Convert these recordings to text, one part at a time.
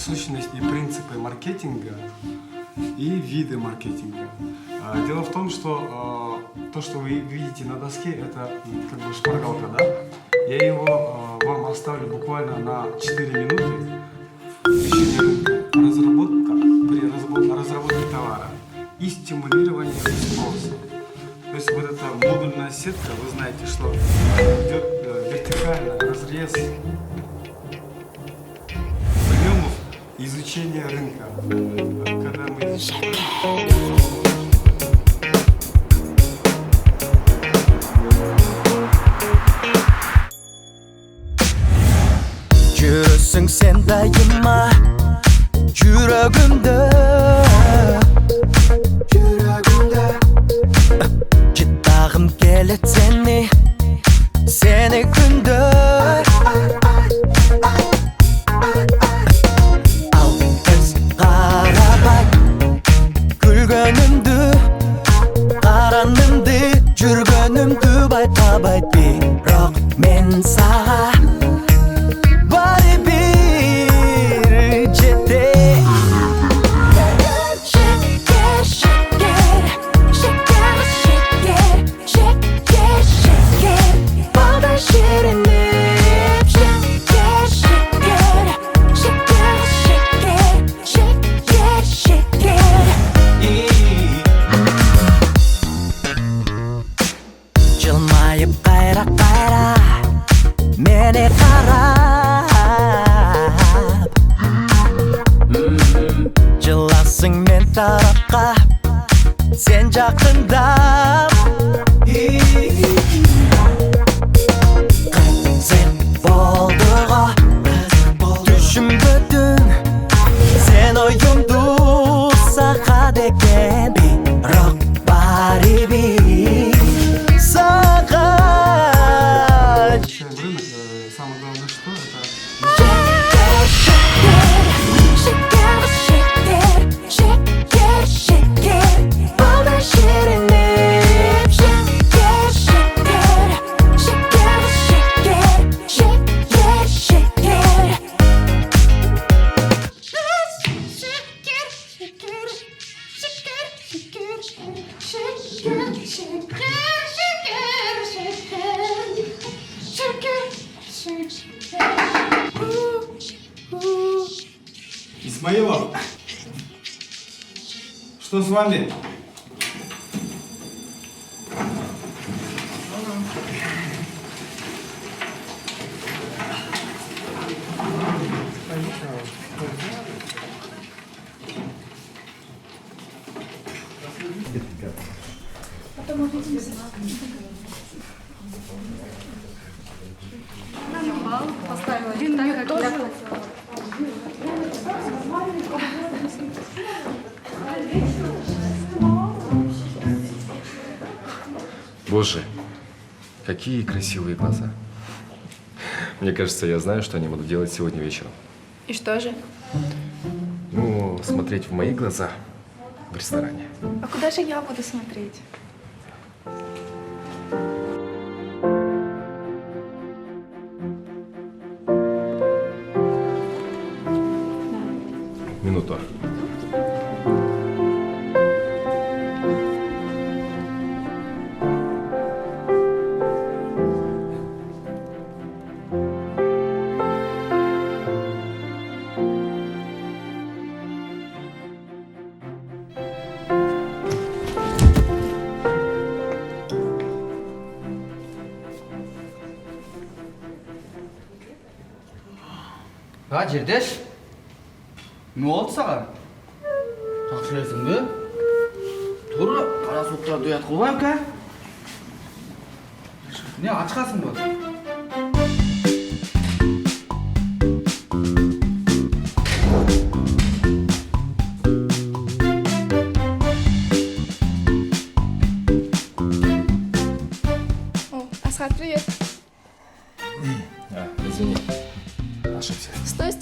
сущность и принципы маркетинга и виды маркетинга. Дело в том, что то, что вы видите на доске, это как бы шпаргалка, да? Я его вам оставлю буквально на 4 минуты. Разработка, разработка товара и стимулирование спроса. То есть вот эта модульная сетка, вы знаете, что идет вертикально разрез объемов изучения рынка. Когда мы жүрсің сен дайыма жүрегімді жеттағым келет сені күнді ал біз қарабай күлгенімді қаранымды жүргенімді байқабай бірақ мен саған жылмайып қайра мені қарап жыласың мен тарапқа сен жақындап қызық болды ғой түшім бүтін сен ойымды сақа деген бірақ бариби самое главное, что это Исмаилов, что с вами? Потом увидимся. Бал поставила так, как я хотела. Боже, какие красивые глаза. Мне кажется, я знаю, что они будут делать сегодня вечером. И что же? Ну, смотреть в мои глаза в ресторане. А куда же я буду смотреть? Минуту. Жердеш, не болды саған? Жақсылайсың бе? Тұр, қара суықтарды ұят қылбайым ка? Не, ашқасың ба? Асхат, привет. Извини, ошибся. Стой.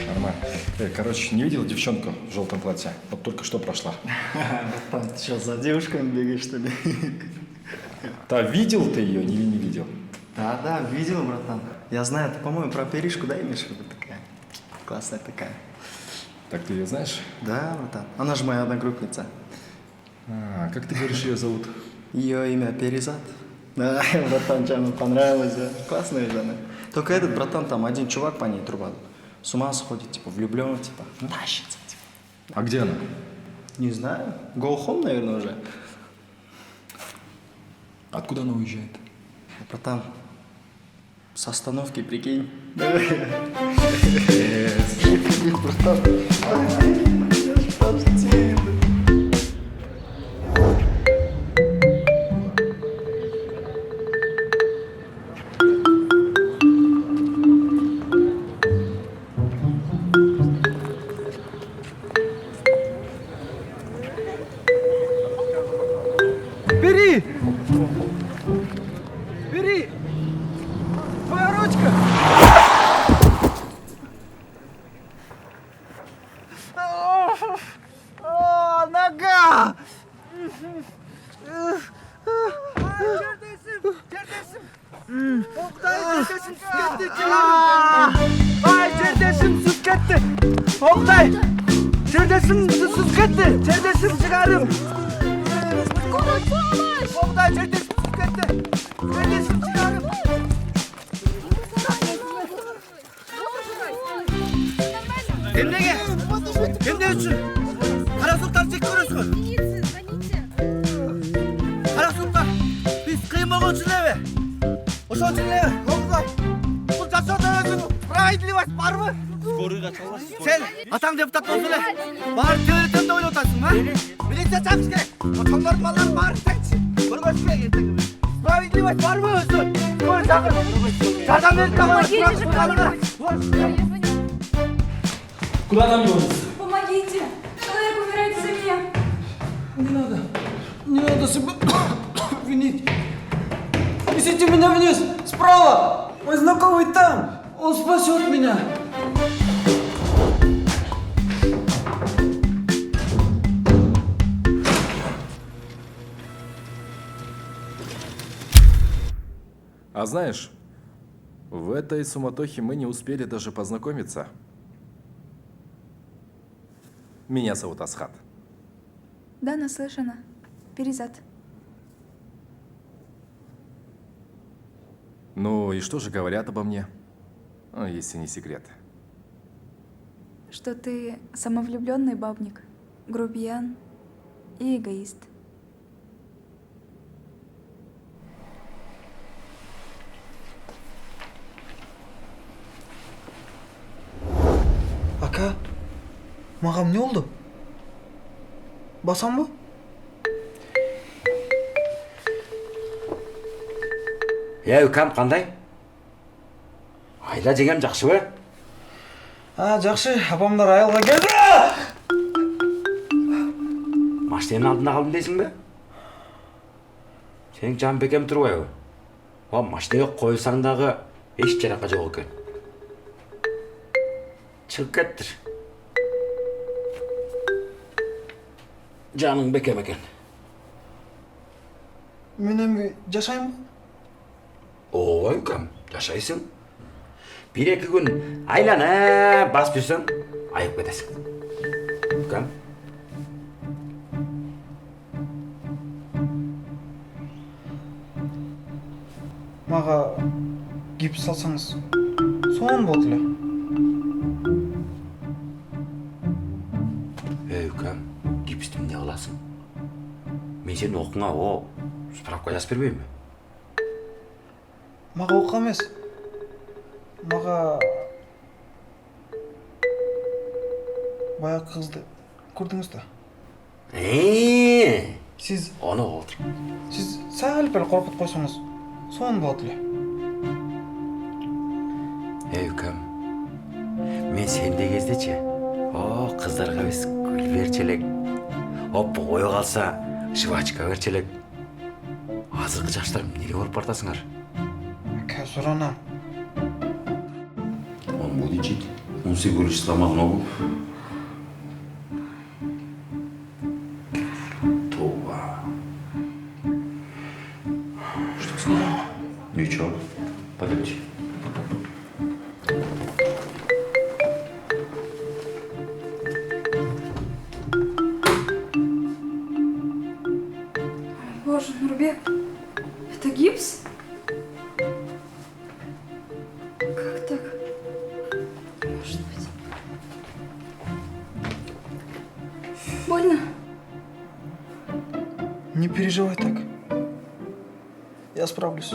Нормально. Короче, не видел девчонку в желтом платье? Вот только что прошла. Братан, ты что, за девушками бегаешь, что ли? Да, видел ты ее, не видел. Да, видел, братан. Я знаю, ты, по-моему, про Перишку, да, имеешь в виду такая? Классная такая. Так ты ее знаешь? Да, братан. Она же моя одногруппница. А, как ты говоришь, ее зовут? Ее имя Перизат. Да, братан, что мне понравилось, да? Классная же она. Только этот, братан, там один чувак по ней трубал. С ума сходит, типа, влюблен, типа, тащится, типа. А где она? Не знаю. Go home, наверное, уже. Откуда она уезжает? Братан, с остановки, прикинь. Бери! Бери! Твоя ручка! Нога! Ay çerdesim sus gitti. Oktay. Çerdesim sus gitti. Çerdesim çıkarım. Oktay çerdesim sus gitti. Çerdesim çıkarım. Emnege. Emne üçün. Karasultan çek korusun. Karasultan. Biz kıymalı için eve. O şu için eve. Oktay. Bu жасоодон өзүң справедливость барбы? Сен атаң депутат болсун эле баары төбөлөтөм деп ойлоп атасың, а? Милиция чакырыш керек. Ошондордун балдарын баарын текчи. Көргөзүш керек эртең. Справедливость барбы өзү? Көз чакыр. Жардам берип Куда нам его? Помогите! Человек умирает из-за меня. Не надо себя винить. Несите меня вниз, справа. Мой знакомый там. Он спасет меня. А знаешь, в этой суматохе мы не успели даже познакомиться. Меня зовут Асхат. Да, наслышана. Перизат. Ну и что же говорят обо мне? Ну, если не секрет. Что ты самовлюбленный бабник, грубиян и эгоист. Ака, маған не oldu? Басам ба? Үкам қандай? Айла жегем жақсы ба? Жақсы, апамдар айылға келді. Машинаның алдында қалдым дейсің бе? Сен жан бекем тұрбай. Машинаға қойсаң дағы еш жараққа жоқ екен. Шығып кеттір. Жаның бекем екен. Мен емі жашайым ба? Ой, үкам, жашайсың. Bir-екі күн айлана басып жүрсең, айып кетесің. Үкам. Маға гипс салсаңыз, соң болды ле. Үкам, гипсті не қыласың? Мен сен оқыңа справка жазып бермеймін. Маға оқы емес. Маға баяғы қызды көрдіңіз да. Сіз Оны отыр. Сіз сәл-пәл қорқыт қойсаңыз, соң болады ле. Үкам, мен сенде кездече, қыздарға біз гүл берчелек, ой қалса жвачка берчелек. Азырғы жаштарым неге көріп бартасыңар? Қазір анам. Он будет жить, он все говорит, что сломал ногу, Ничего, пойдемте. Боже, Нурбек, это гипс? Как так? Может быть. Больно? Не переживай так. Я справлюсь.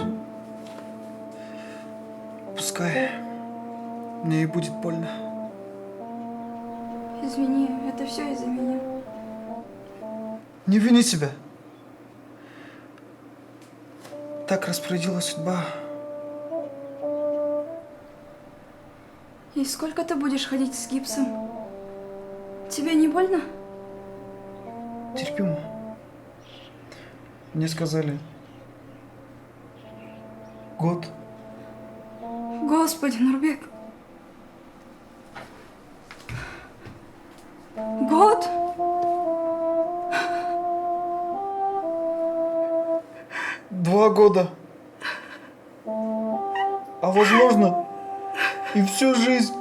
Пускай мне и будет больно. Извини, это все из-за меня. Не вини себя. Так распорядилась судьба. И сколько ты будешь ходить с гипсом? Тебе не больно? Терпимо. Мне сказали... Год. Господи, Нурбек. Год? Два года. А возможно, и всю жизнь.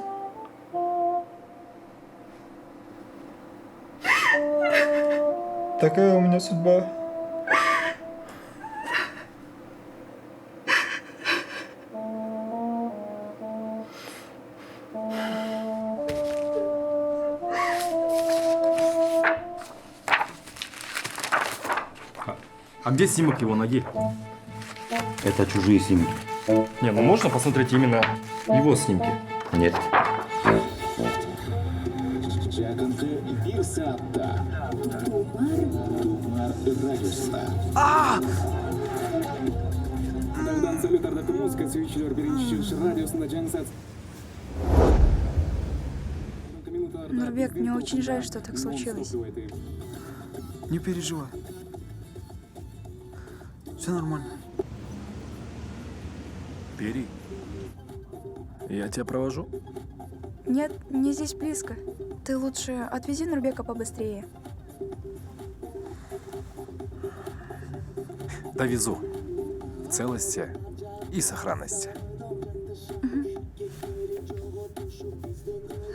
Такая у меня судьба. А где снимок его ноги? Это чужие снимки. Не, ну можно посмотреть именно его снимки? Нет. Нурбек, мне очень жаль, что так случилось. Не переживай. Все нормально. Бери. Я тебя провожу. Нет, мне здесь близко. Ты лучше отвези Нурбека побыстрее. Довезу. В целости и сохранности.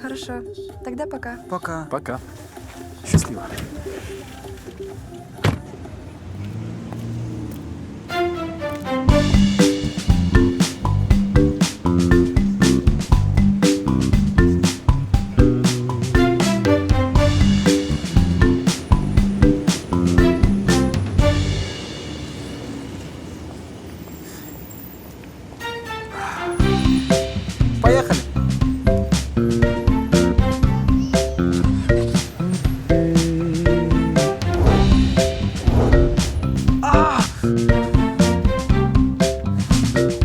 Хорошо, тогда пока. Пока. Пока. Счастливо. Поехали.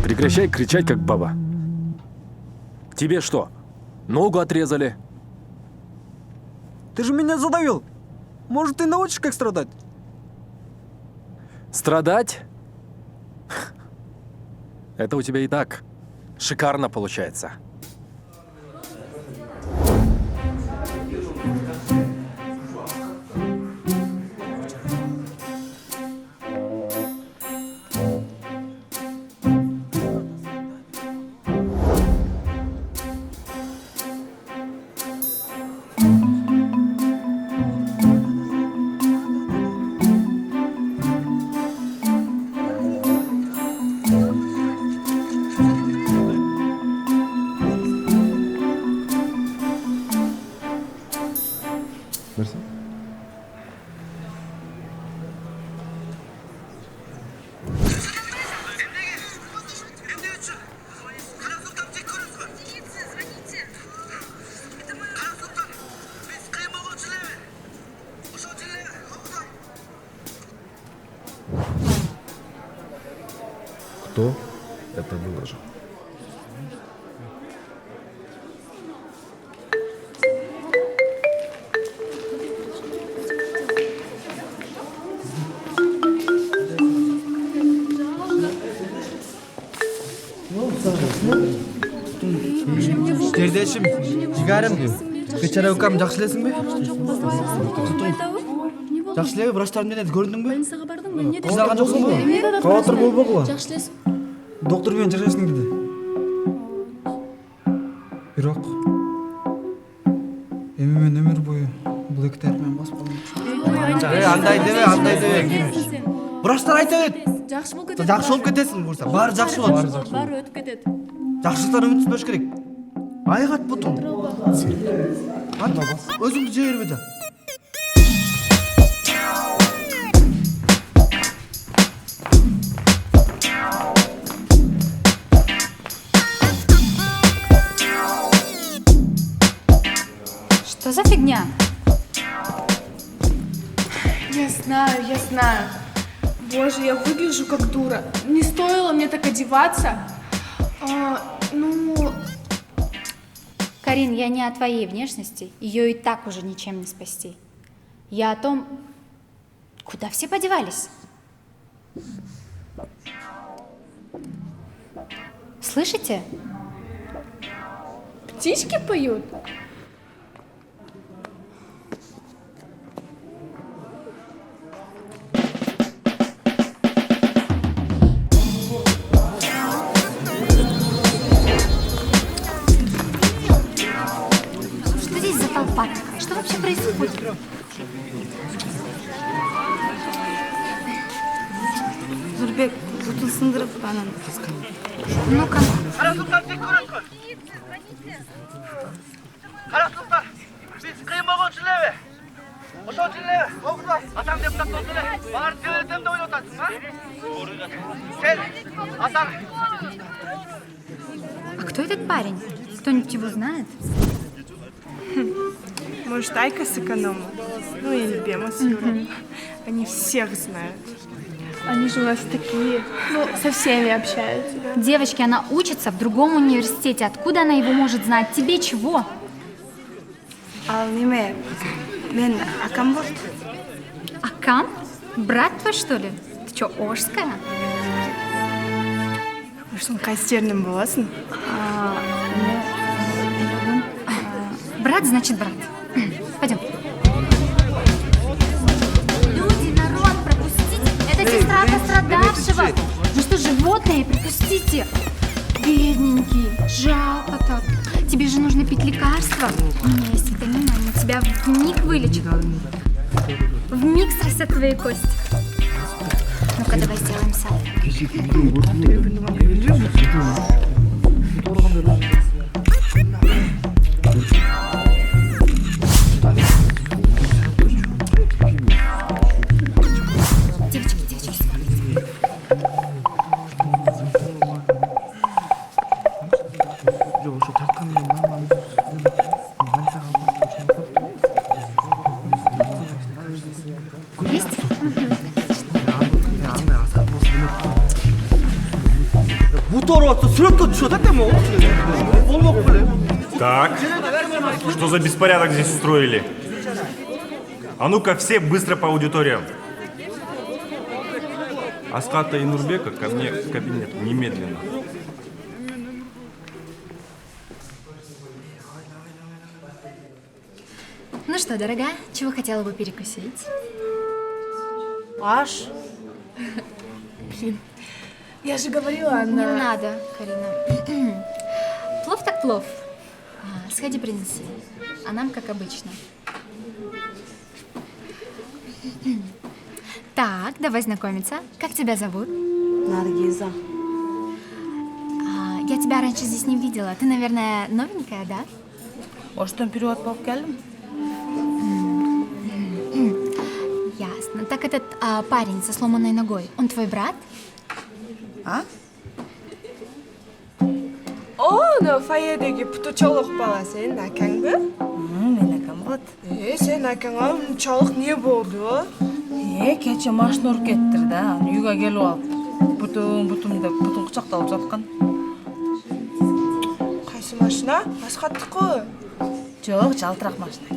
Прекращай кричать, как баба. Тебе что, ногу отрезали? Ты же меня задавил. Может, ты научишь, как страдать? Страдать? Это у тебя и так шикарно получается. Merci. Кто это выложил? Жерлешим, жигарым, бечара укам жакшы элесиңби? Жакшы элеби, врачтар менен көрүндүңбү? Больницага бардым, эмне Кызарган жоксуңбу? Кабатыр болбогула. Жакшы элесиң. доктор менен жашашсың деди. Бирок эми мен өмүр бою бул эки тарап менен басып калам. Андай дебе. Врачтар айта берет. Жакшы болуп кетет. Жакшы болуп кетесиң буюрса. Баары жакшы болот. Баары өтүп кетет. Жакшылыктан үмүтсүнбөш керек. Айгат бутуң. Өзүңдү жибербе да. Что за фигня? Я знаю. Боже, я выгляжу как дура. Не стоило мне так одеваться. Карин, я не о твоей внешности. Ее и так уже ничем не спасти. Я о том, куда все подевались. Слышите? Птички поют. Что здесь за толпа такая? Что вообще происходит? Нурбек, бутун сындырып анан. Ну-ка. Карасыңдар тек көрөткөн. Карасыңдар. Биз кыйын болгон элеби? Ошол элеби? Окудай. Атаң депутат болду эле. Баарын телетем деп ойлоп атасың, а? Сен, атаң. А кто этот парень? Кто-нибудь его знает? Может, Айка с эконома? Ну или Бема с Юрой. Они всех знают. Они же у нас такие, со всеми общаются. Да? Девочки, она учится в другом университете. Откуда она его может знать? Тебе чего? Ал неме? Мен акам болду. Акам? Брат твой, что ли? Ты что, Ошская? Может, он кайстерным боласың? Брат значит брат. Пойдем. Люди, народ, пропустите. Это сестра пострадавшего. Вы что, животные? Пропустите. Бедненький, жалко так. Тебе же нужно пить лекарства. У меня есть витамины, они тебя вмиг вылечат. Вмиг срастят твои кости. Ну-ка, давай сделаем салфетки. Так, что за беспорядок здесь устроили? А ну-ка все быстро по аудиториям. Аската и Нурбека ко мне в кабинет немедленно. Ну что, дорогая, чего хотела бы перекусить? Аш. Блин, я же говорила, она... Не надо, Карина. Плов так плов. Сходи, принеси. А нам как обычно. Так, давай знакомиться. Как тебя зовут? Наргиза. Я тебя раньше здесь не видела. Ты, наверное, новенькая, да? Оштон перевод болып келдим. Ясно. Так этот парень со сломанной ногой, он твой брат? А? No фойедеги путучолук бала сен акаңбы? Мен акам болот. Сен акаңа чолук не болду? Кече машина уруп кеттир да. Үйгө келип алып, бутум деп бутун кучакталып жаткан. Кайсы машина? Аскаттыкы? Жок, жалтырак машина.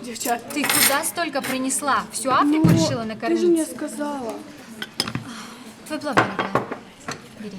Девчат, Ты куда столько принесла? Всю Африку решила накормить? Ты же мне сказала. Твой плов, дорогая. Бери.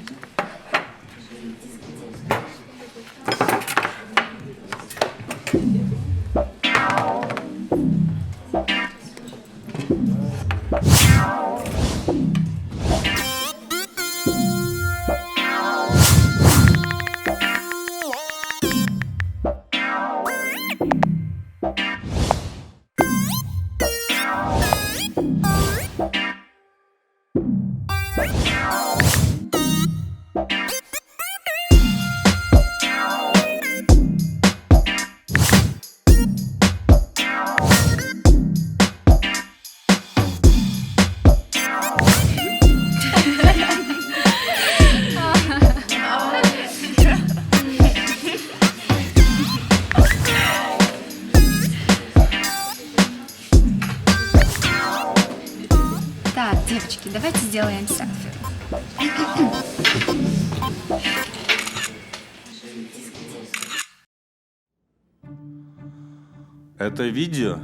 Девочки, давайте сделаем селфи. Это видео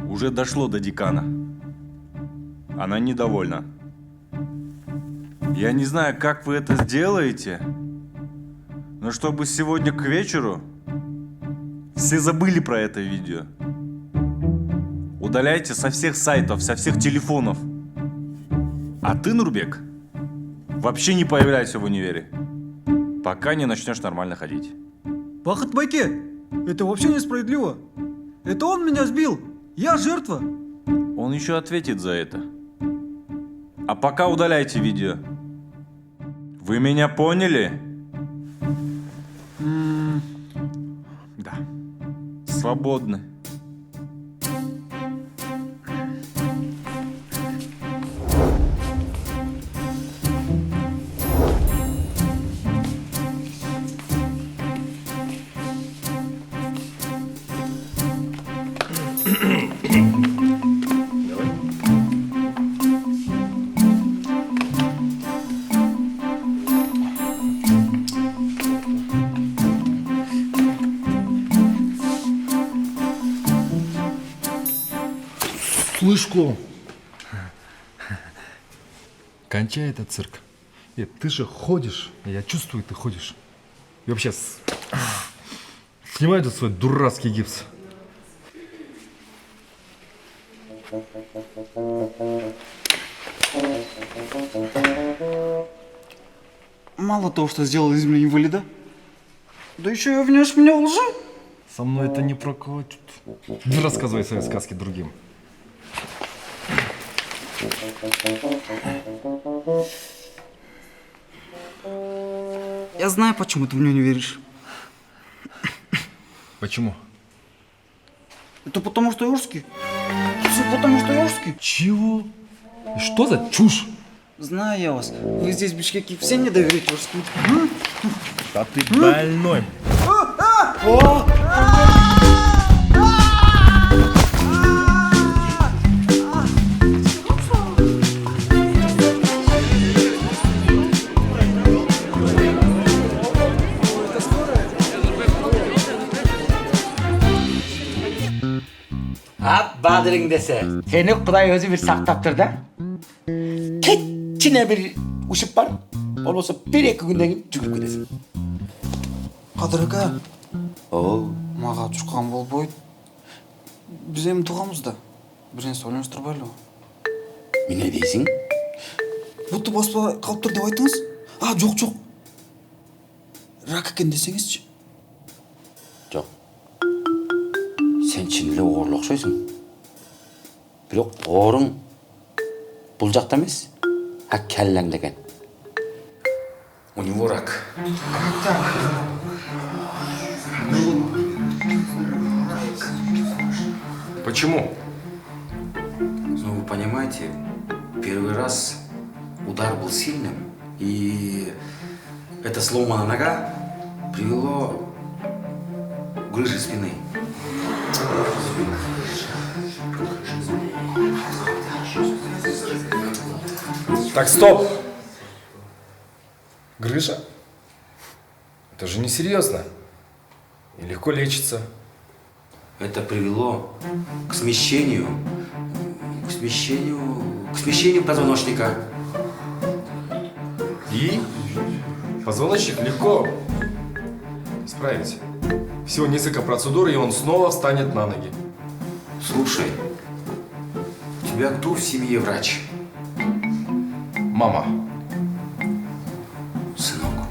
уже дошло до декана. Она недовольна. Я не знаю, как вы это сделаете, но чтобы сегодня к вечеру все забыли про это видео. Удаляйте со всех сайтов, со всех телефонов. А ты, Нурбек, вообще не появляйся в универе, пока не начнешь нормально ходить. Бахыт Байке, это вообще несправедливо. Это он меня сбил. Я жертва. Он еще ответит за это. А пока удаляйте видео. Вы меня поняли? Да. Свободны. Слышь, клоун, кончай этот цирк. Ты же ходишь, я чувствую, ты ходишь. И вообще, снимай тут свой дурацкий гипс. Мало того, что сделал из меня инвалида, да еще и обвиняешь меня в лжи. Со мной это не прокатит. Не рассказывай свои сказки другим. Я знаю, почему ты в меня не веришь. Почему? Это потому, что я русский. Все потому, что я русский. Чего? И что за чушь? Знаю я вас. Вы здесь, в Бишкеке, все не доверяете русским. Да ты больной. Ат бадырың десе, сені Құдай өзі бір сақтап тұр да. Кечіне бір ұшып бар, болмаса бір-екі күннен кейін жүгіріп кетесің. Қадыр ака, О, маға ұшқан болбойды. Біз емі тұғамыз да. Бір нәрсе ойланыстырбайлы. мен не дейсің? Бұтты баспа қалып тұр деп айтыңыз. Жоқ. Рак екен десеңізші. Жоқ. Сен шынылы оғырлы ұқсайсың. Бірақ оғырың бұл жақта емес, кәлләңді екен. У него рак. Почему? Ну, вы понимаете, первый раз удар был сильным, и эта сломанная нога привело к грыже спины. Так, стоп! Грыжа? Это же несерьезно. И легко лечится. Это привело к смещению позвоночника. И позвоночник легко исправить. Всего несколько процедур, и он снова встанет на ноги. Слушай, у тебя кто в семье врач? Мама. Сынок,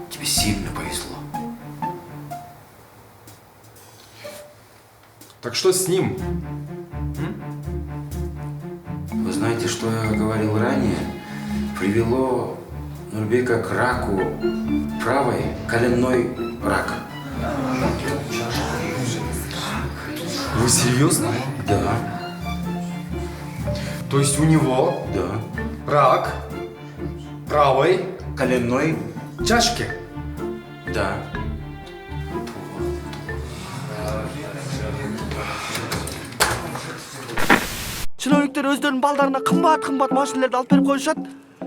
тебе сильно повезло. Так что с ним? Вы знаете, что я говорил ранее? Привело Нурбека к раку правой коленной рак. Вы серьезно? Да. То есть у него Да. рак правой Коленной? чашки? Да. чиновниктер өздерінің балдарына қымбат машиналарды алып беріп қойышат.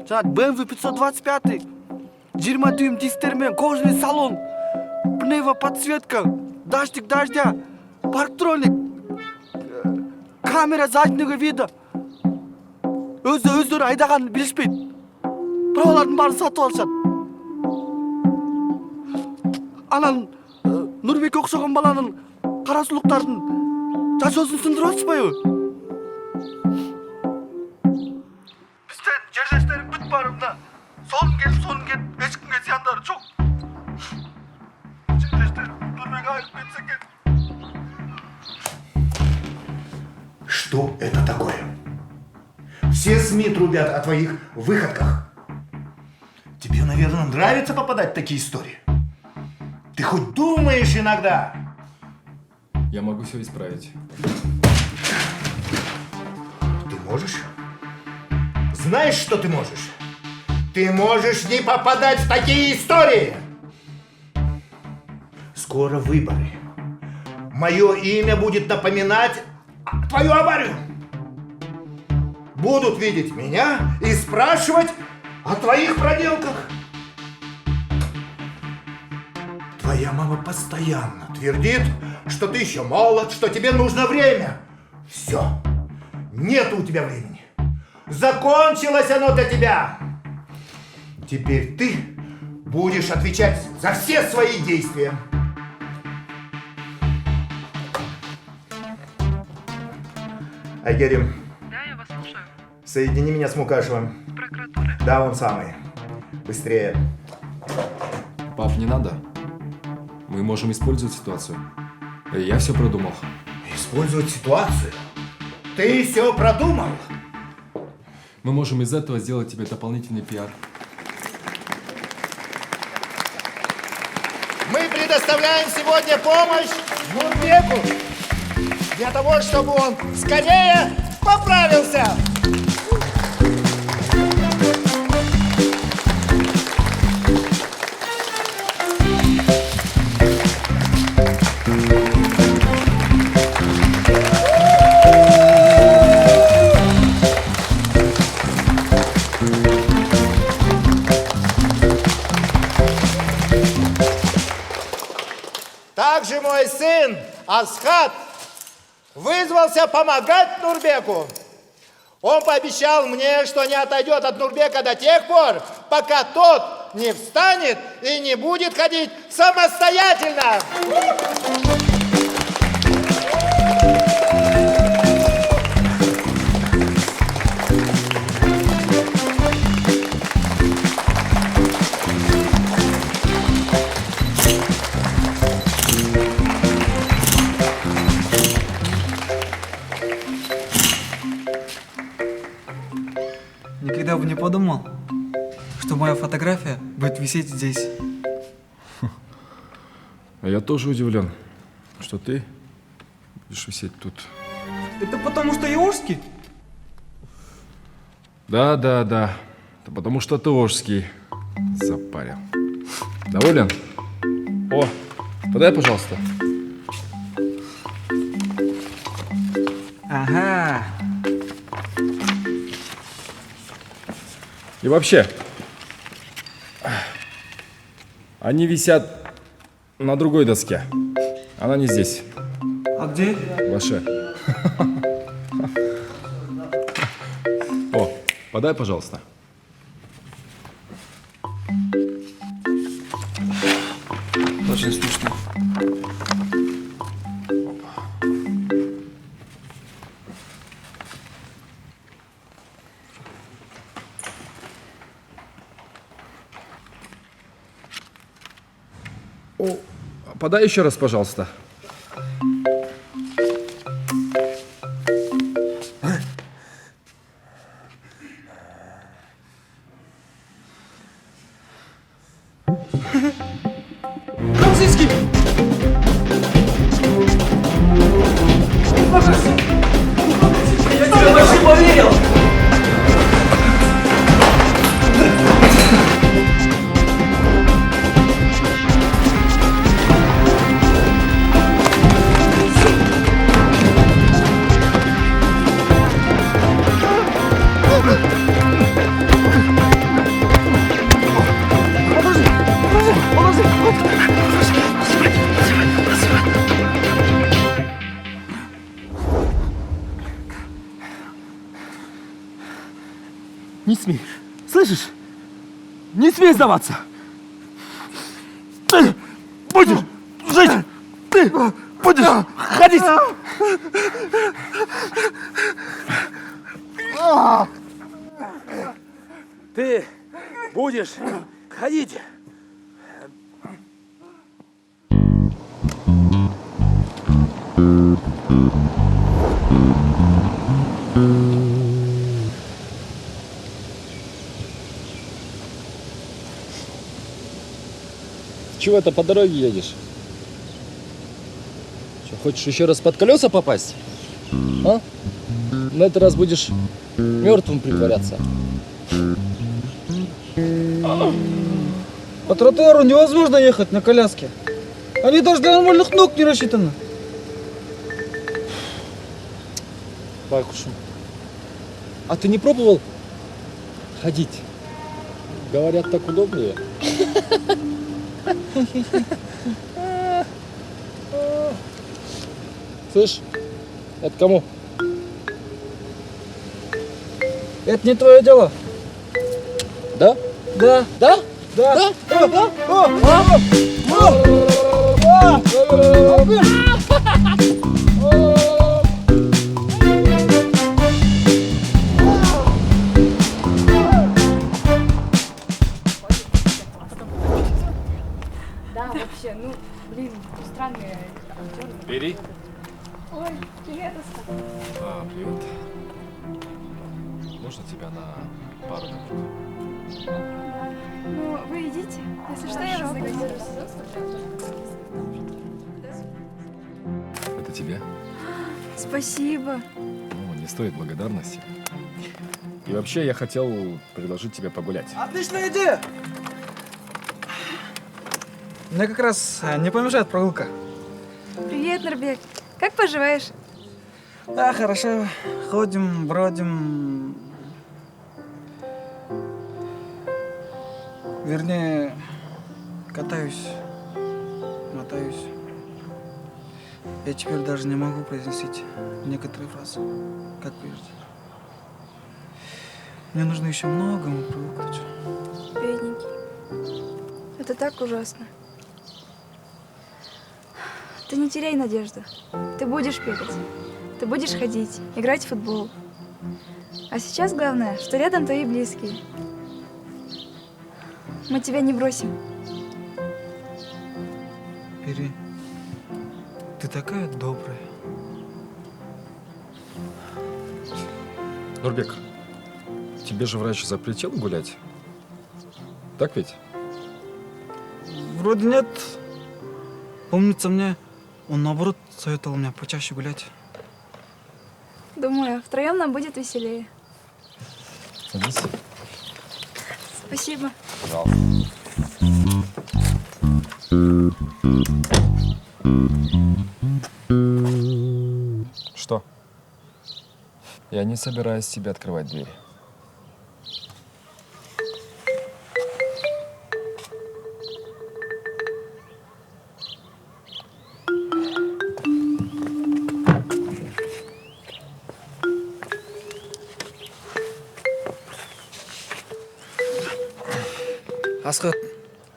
Жаңағы BMW 525, 20 дюйм дистермен, кожаный салон, пневмо подсветка, датчик дождя, парктроник, камера заднего вида. Өздері айдағанын білішпейді. Бірақ олардың барын сатып алышат. Анан Нұрбекке ұқсаған баланың қарасұлықтардың жашосын сындырып атыспай ой. Бізден жердештерің бүт барымда. Соның келіп, ешкімге зияндары жоқ. Жердештерім Нұрбек айып кетсе кет. Что это такое? Все СМИ трубят о твоих выходках. Тебе, наверное, нравится попадать в такие истории? Ты хоть думаешь иногда? Я могу все исправить. Ты можешь? Знаешь, что ты можешь? Ты можешь не попадать в такие истории! Скоро выборы. Мое имя будет напоминать твою аварию. Будут видеть меня и спрашивать о твоих проделках. Твоя мама постоянно твердит, что ты еще молод, что тебе нужно время. Все. Нет у тебя времени. Закончилось оно для тебя. Теперь ты будешь отвечать за все свои действия. Айгерим. Да, я вас слушаю. Соедини меня с Мукашевым. Прокуратура. Да, он самый. Быстрее. Пап, не надо. Мы можем использовать ситуацию. Я все продумал. Использовать ситуацию? Ты все продумал? Мы можем из этого сделать тебе дополнительный пиар. Мы предоставляем сегодня помощь Нурбеку для того, чтобы он скорее поправился. Также мой сын Асхат вызвался помогать Нурбеку. Он пообещал мне, что не отойдет от Нурбека до тех пор, пока тот не встанет и не будет ходить самостоятельно. Никогда бы не подумал, что моя фотография будет висеть здесь. А я тоже удивлен, что ты будешь висеть тут. Это потому что я Ожский? Да. Это потому что ты Ожский запарил. Доволен? О, подай, пожалуйста. Ага. И вообще, они висят на другой доске. Она не здесь. А где? Ваша. О, подай, пожалуйста. Очень смешно. О, подай еще раз, пожалуйста. Французский! Я тебе почти поверил! Не смей. Слышишь? Не смей сдаваться. Ты будешь жить. Ты будешь ходить. Ты будешь ходить. Чего это по дороге едешь? Что, хочешь еще раз под колеса попасть? А? На этот раз будешь мертвым притворяться. По тротуару невозможно ехать на коляске. Они даже для нормальных ног не рассчитаны. Бакушем. А ты не пробовал ходить? Говорят, так удобнее. Слышь, это кому? Это не твое дело. Да? Да. Да? Да. Да? Да, вообще, ну, блин, странные актеры. Бери. Ой, привет, Оскар. Привет. Можно тебя на пару минут? Ну, вы идите. Если что, я вас догоню. Это тебе? Спасибо. Ну, не стоит благодарности. И вообще, я хотел предложить тебе погулять. Отличная идея. Мне как раз не помешает прогулка. Привет, Нурбек. Как поживаешь? Да, хорошо. Ходим, бродим. Вернее, катаюсь, мотаюсь. Я теперь даже не могу произносить некоторые фразы, как прежде. Мне нужно еще многому привыкнуть. Бедненький. Это так ужасно. Ты не теряй надежду. Ты будешь бегать. Ты будешь ходить, играть в футбол. А сейчас главное, что рядом твои близкие. Мы тебя не бросим. Ири, ты такая добрая. Нурбек, тебе же врач запретил гулять? Так ведь? Вроде нет. Помнится мне, он наоборот советовал мне почаще гулять. Думаю, втроем нам будет веселее. Садись. Спасибо. Пожалуйста. Что? Я не собираюсь тебе открывать двери. Асхат,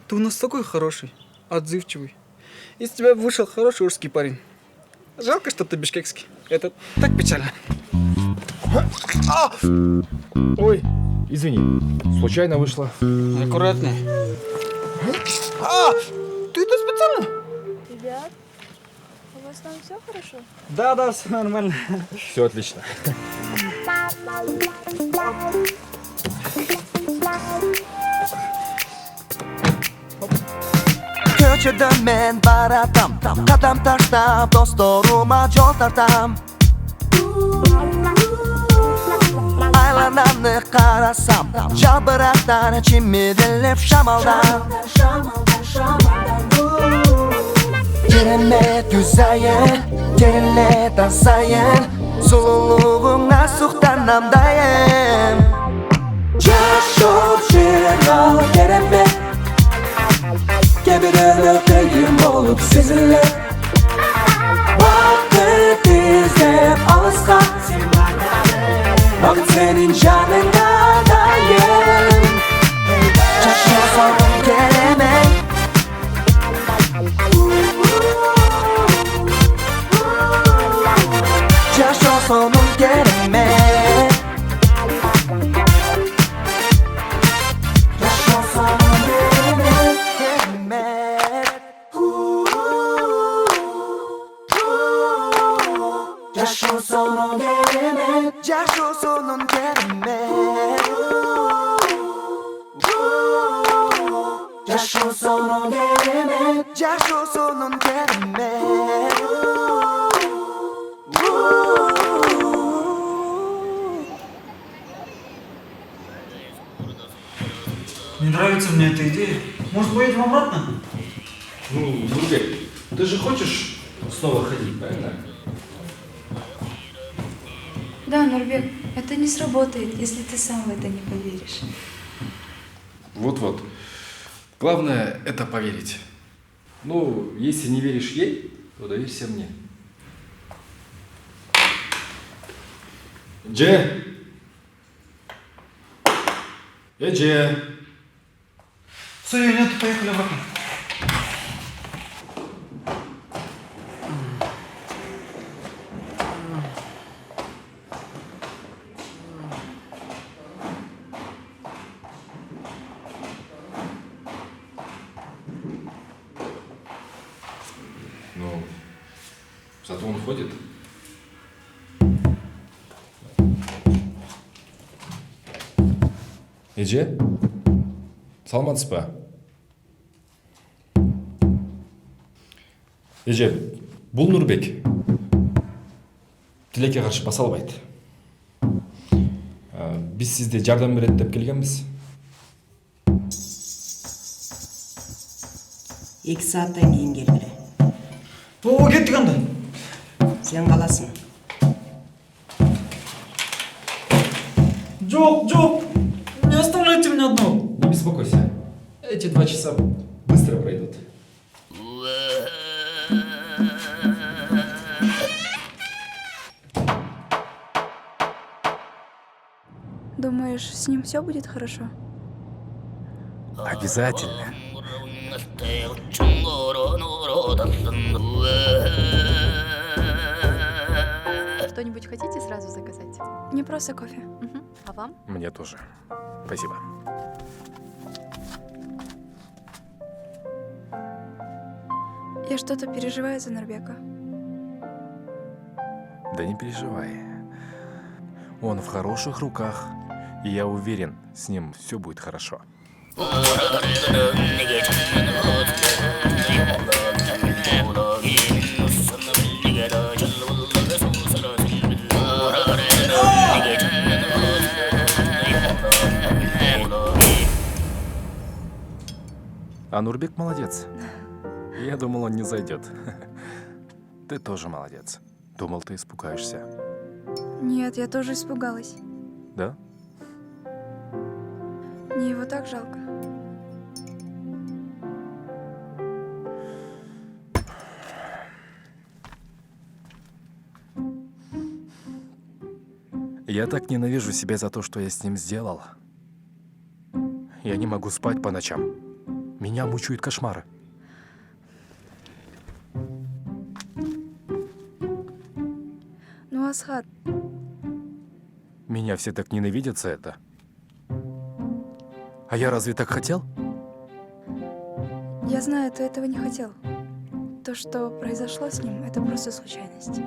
ты у нас такой хороший, отзывчивый. Из тебя вышел хороший русский парень. Жалко, что ты бишкекский. Это так печально. Ой, извини, случайно вышло. Аккуратнее. Ты это специально? Ребят, у вас там все хорошо? Да, все нормально. Все отлично. Ko'chada men baratam, qadam tashlab do'stlarimga yo'l tartam. Aylanamni qarasam, jabiraqdan chimidilib shamoldan. Kereme güzeyin, kerele dansayin, sululuğuna suhtanamdayım. Yaşor şiral kereme, Kebirilökteyim olup sizinle. Vakit izlep alışkan, vakit senin canında dayım. yaşaso'nun керемет. Yaşaso'nun керемет, керемет. Yaşaso'nun керемет, yaşaso'nun керемет. Yaşaso'nun керемет, yaşaso'nun керемет. Не нравится мне эта идея. Может, поедем обратно? Ну, Нурбек, ты же хочешь снова ходить, правильно? Да, Нурбек, это не сработает, если ты сам в это не поверишь. Вот-вот. Главное – это поверить. Ну, если не веришь ей, то доверься мне. Дже! Дже! Все, нет, поехали обратно. Ну, зато он ходит. Эдже, саламатсыз ба? Эдже, бұл Нұрбек. Тілекке қарсы баса албайды. Біз сізде жардам береді деп келгенбіз. 2 сааттан кейін келгіле. О, кеттік анда. Сен қаласың. Жоқ. Не оставляйте меня одного. Не беспокойся. Эти 2 часа быстро пройдут. Думаешь, с ним все будет хорошо? Обязательно. Что-нибудь хотите сразу заказать? Не просто кофе. А вам? Мне тоже. Спасибо. Я что-то переживаю за Нурбека. Да не переживай. Он в хороших руках. И я уверен, с ним все будет хорошо. А Нурбек молодец. Я думал, он не зайдет. Ты тоже молодец. Думал, ты испугаешься. Нет, я тоже испугалась. Да? Мне его так жалко. Я так ненавижу себя за то, что я с ним сделал. Я не могу спать по ночам. Меня мучают кошмары. Ну, Асхат, Меня все так ненавидят за это. А я разве так хотел? я знаю, ты этого не хотел. То, что произошло с ним, это просто случайность.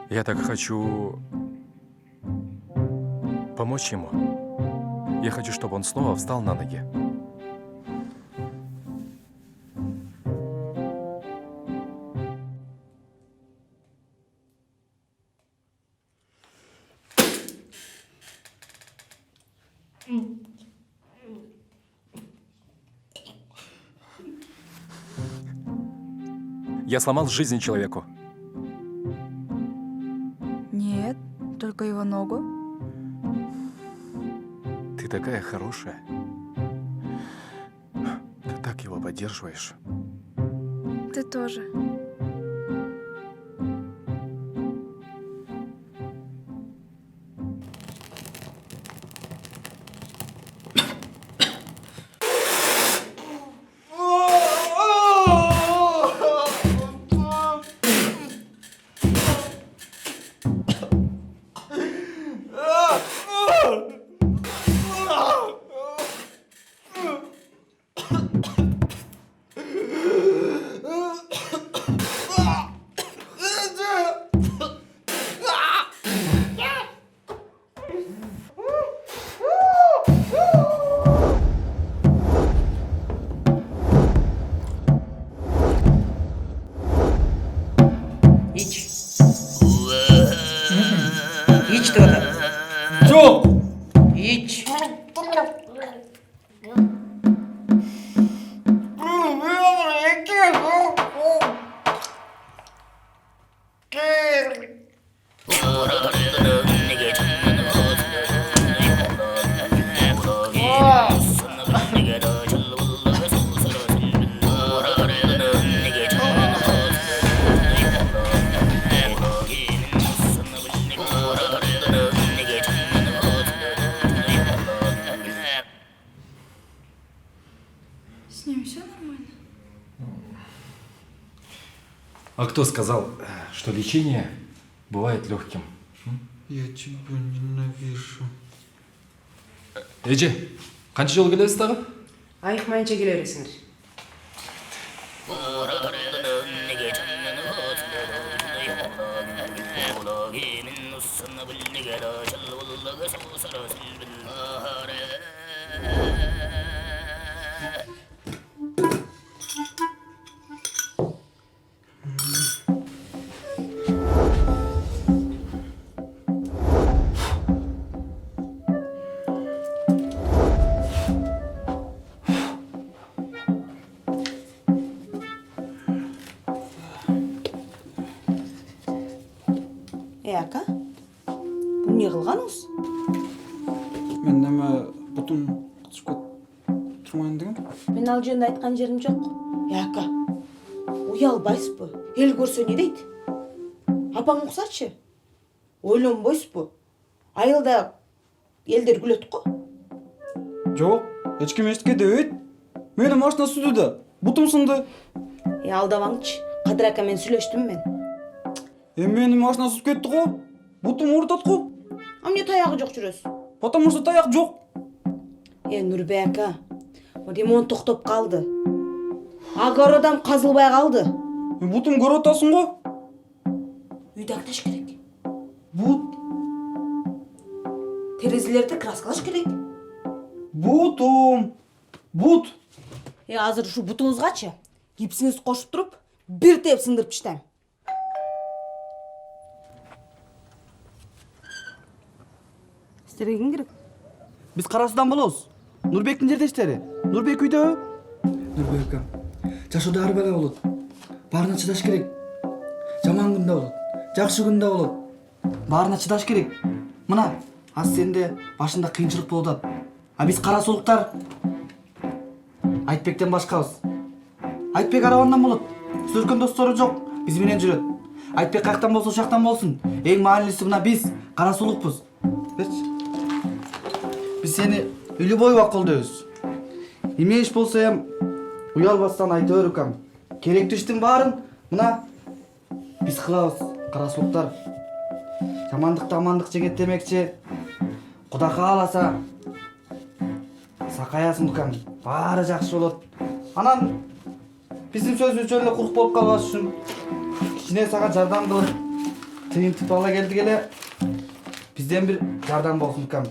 Я так хочу помочь ему. Я хочу, чтобы он снова встал на ноги. Я сломал жизнь человеку. Нет, только его ногу. Ты такая хорошая. Ты так его поддерживаешь. Ты тоже. İç. İç de adam. Çok. İç. С ним все нормально? А кто сказал, что лечение бывает легким? Я тебя ненавижу. Эже, қанша жол келесіз тағы? Айықмайынша келе бересіңдер. Ака, бұл не қылған осы? Мен неме бұтым құтышып тұрмайын деген? Мен ал жөнді айтқан жерім жоқ. Ака, ұялбайсыз бұ? Ел көрсе не дейді? Апаң ұқсатшы? Ойланбайсыз бұ? Айылда елдер күледі қо? Жоқ, ешкім естіге дейт. Мені машина сүдіді, бұтым сынды. Алдамаңшы, Қадыр акамен сөйлештім мен. Мені машина сүзіп кетті ғо, бұтым ұртат ғо. Мне таяғы жоқ жүресіз. Потому что таяқ жоқ. Нұрбек ака, ремонт тоқтап қалды. Огородам қазылбай қалды. Бұтым көротасың ғо? Үйді ақташ керек. Бұт. Терезелерді краскалаш керек. Бұтым. Бұт. Азыр шу бұтыңызғача, гипсіңіз қошып тұрып, бір теп сындырып іштайм. Істереген керек. Біз Қарасудан болуыз. Нұрбектің жердештері. Нұрбек үйде. Нұрбек ака, жашода ар бала болады. Барына чыдаш керек. Жаман күнде болады, жақсы күнде болады. Барына чыдаш керек. Мына, аз сенде башында қиыншылық болады. А біз Қарасулықтар Айтбектен башқабыз. Айтбек Араваннан болады. Сүркен достары жоқ, біз менен жүреді. Айтбек қаяқтан болса, шақтан болсын. Ең мағынлысы мына біз Қарасулықпыз. Берші. Біз сені үйлі бой бақ қолдайыз. Емеш болса ем, ұялбастан айты өрікам. Керекті іштің барын, мына біз қылауыз, Қарасулықтар. Жамандықты амандық жегет демекші. Құда қаласа, сақаясын ұкам. Бары жақсы болады. Анан, bizim sözümüz жөнінде құлық болып қалбас үшін кішкене саған жардам қылып, тыйын тыпала келді келе, бізден бір жардам болсын ұкам.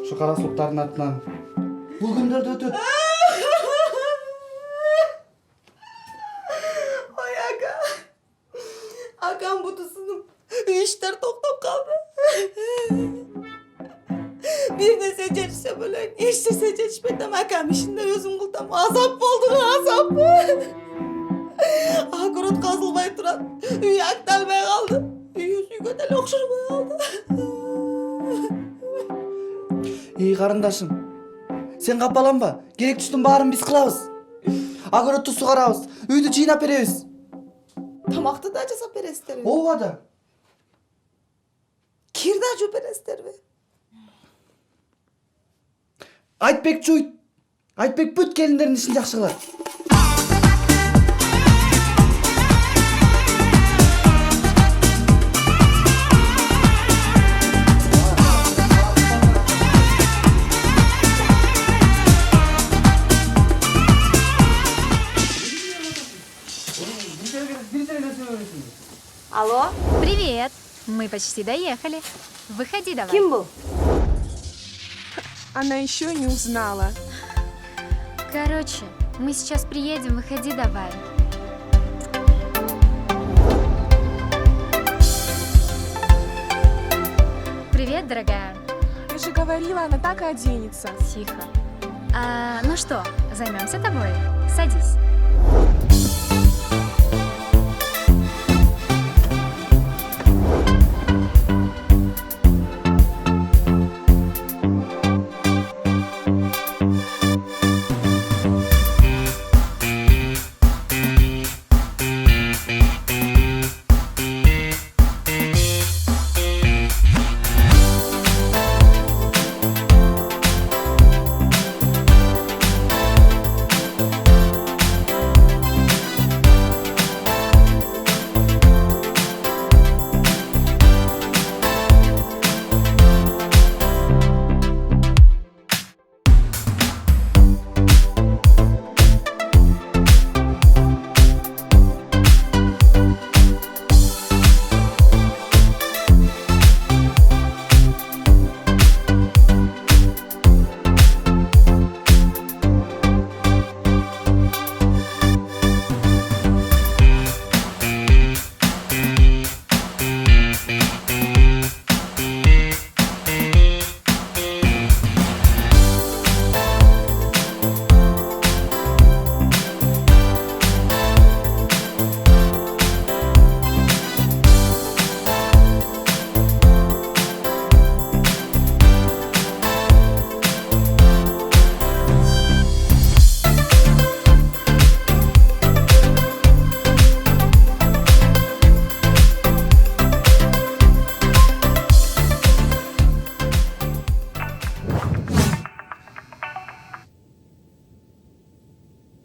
Şu Қарасулықтардың атынан бұл күндерді өтеді. Ой, ака. Акам бұты сынып, іштер тоқтап қалды. Bir de seçerse böyle, işte seçmedim akam işinde özüm kıldım. Azap oldu, azap. Akurut kazılmay turan, üy aktalmay kaldı. Üy süygötel okşurmay kaldı. Ей қарындашым, сен қапаланба, керек түстің барын біз қылабыз. Огородты суғарабыз, үйді жинап беребіз. Тамақты да жасап бересіздер. Ова да. Кирді ажу бересіздер бе? Айтбек жуйт. Айтбек бүт келіндердің ішін жақсы қылады. Алло, привет. Мы почти доехали. Выходи давай. Ким был? Она еще не узнала. Короче, мы сейчас приедем, выходи давай. говорила, она так и оденется. Тихо. Ну что, займемся тобой? Садись.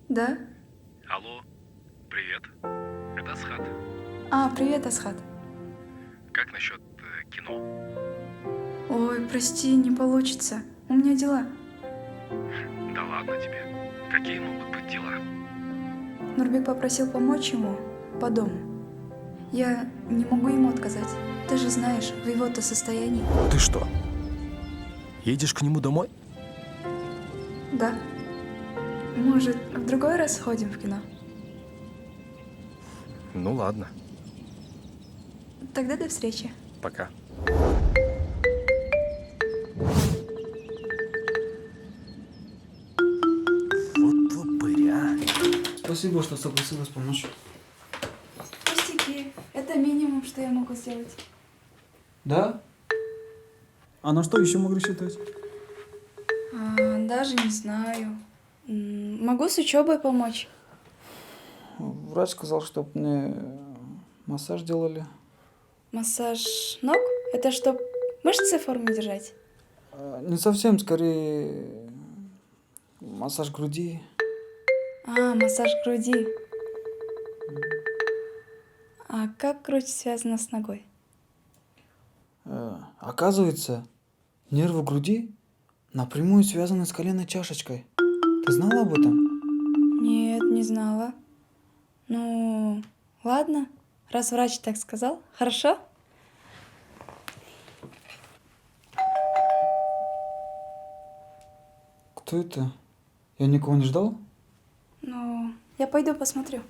Да? Алло, привет. Это Асхат. Привет, Асхат. Как насчет кино? Ой, прости, не получится. У меня дела. Да ладно тебе. Какие могут быть дела? Нурбек попросил помочь ему по дому. Я не могу ему отказать. Ты же знаешь, в его-то состоянии. Ты что, едешь к нему домой? Да. Может, в другой раз сходим в кино? Ну ладно, Тогда до встречи. пока. Вот упыря. Спасибо, что согласилась помочь. Пустяки. Это минимум, что я могу сделать. Да? А на что еще могу рассчитывать? Даже не знаю. Могу с учебой помочь. Врач сказал, чтоб мне массаж делали. Массаж ног? Это чтоб мышцы в форме держать? Не совсем, скорее массаж груди. Массаж груди. А как грудь связана с ногой? Оказывается, нервы груди напрямую связаны с коленной чашечкой. Ты знала об этом? Нет, не знала. Ну, ладно. Раз врач так сказал, хорошо? Кто это? Я никого не ждал? Ну, я пойду посмотрю.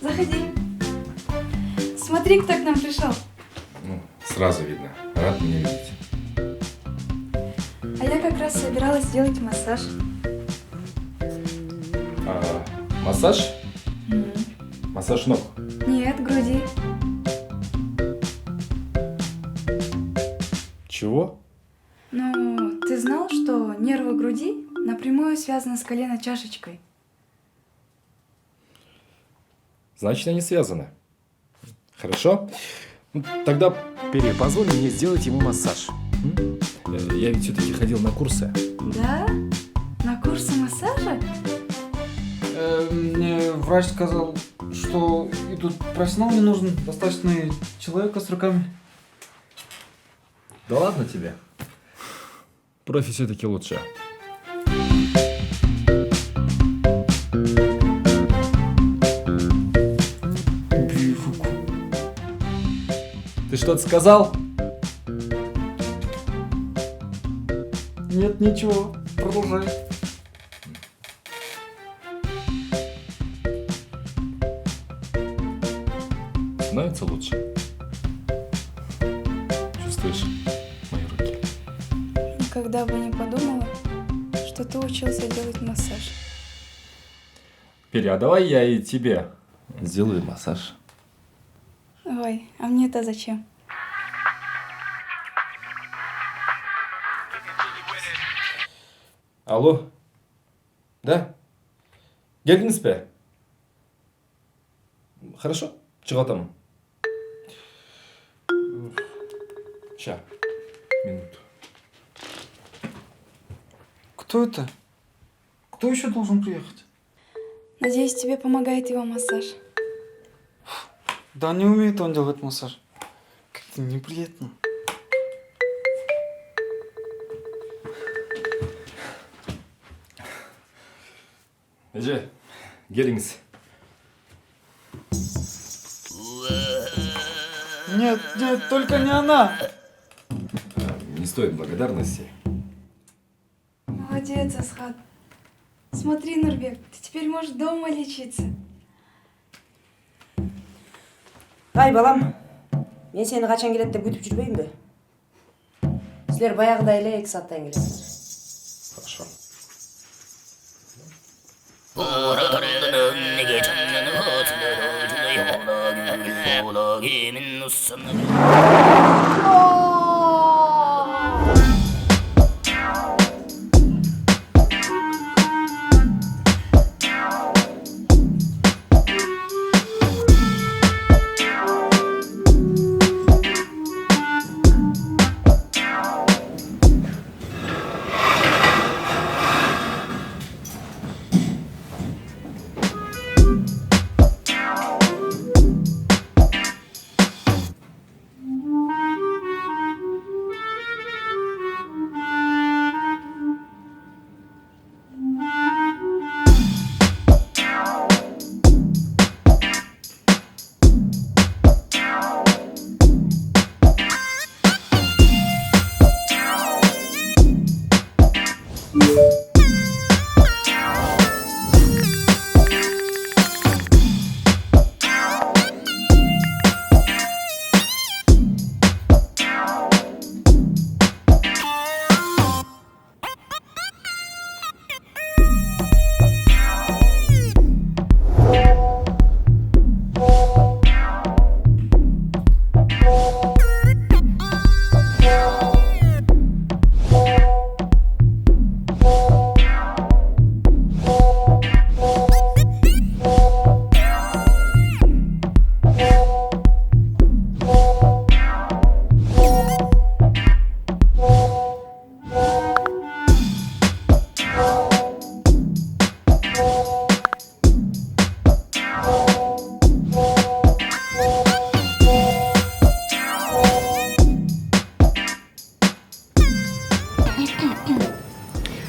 Заходи. Смотри, кто к нам пришел. Ну, сразу видно. Рад меня видеть. А я как раз собиралась сделать массаж. Массаж? Массаж ног. Нет, груди. Чего? Ну, ты знал, что нервы груди напрямую связаны с коленной чашечкой? Значит, они связаны. Хорошо. Ну, тогда позволь мне сделать ему массаж. Я ведь все-таки ходил на курсы. Да? На курсы массажа? Мне врач сказал, что и тут профессионал не нужен, достаточно человека с руками. Да ладно тебе. Профи все-таки лучше. Ты что-то сказал? Нет, ничего. Продолжай. Становится лучше. Чувствуешь мои руки? Никогда бы не подумала, что ты учился делать массаж. Пере, а давай я и тебе сделаю массаж. Ой, а мне-то зачем? Алло? Да? Келдіңіз бе? Хорошо, шығатамын. Ща, минуту. Кто это? Кто еще должен приехать? Надеюсь, тебе помогает его массаж. Да не умеет он делать массаж. Как-то неприятно. Эже, келіңіз. Нет, нет, только не она. Не стоит благодарности. Молодец, Асхат. Смотри, Нурбек, ты теперь можешь дома лечиться. Ай, балам, мен сені қашан келеді деп күтіп жүрбеймін бе? Сіздер баяғыдай эле 2 сааттан келесіздер. Хорошо.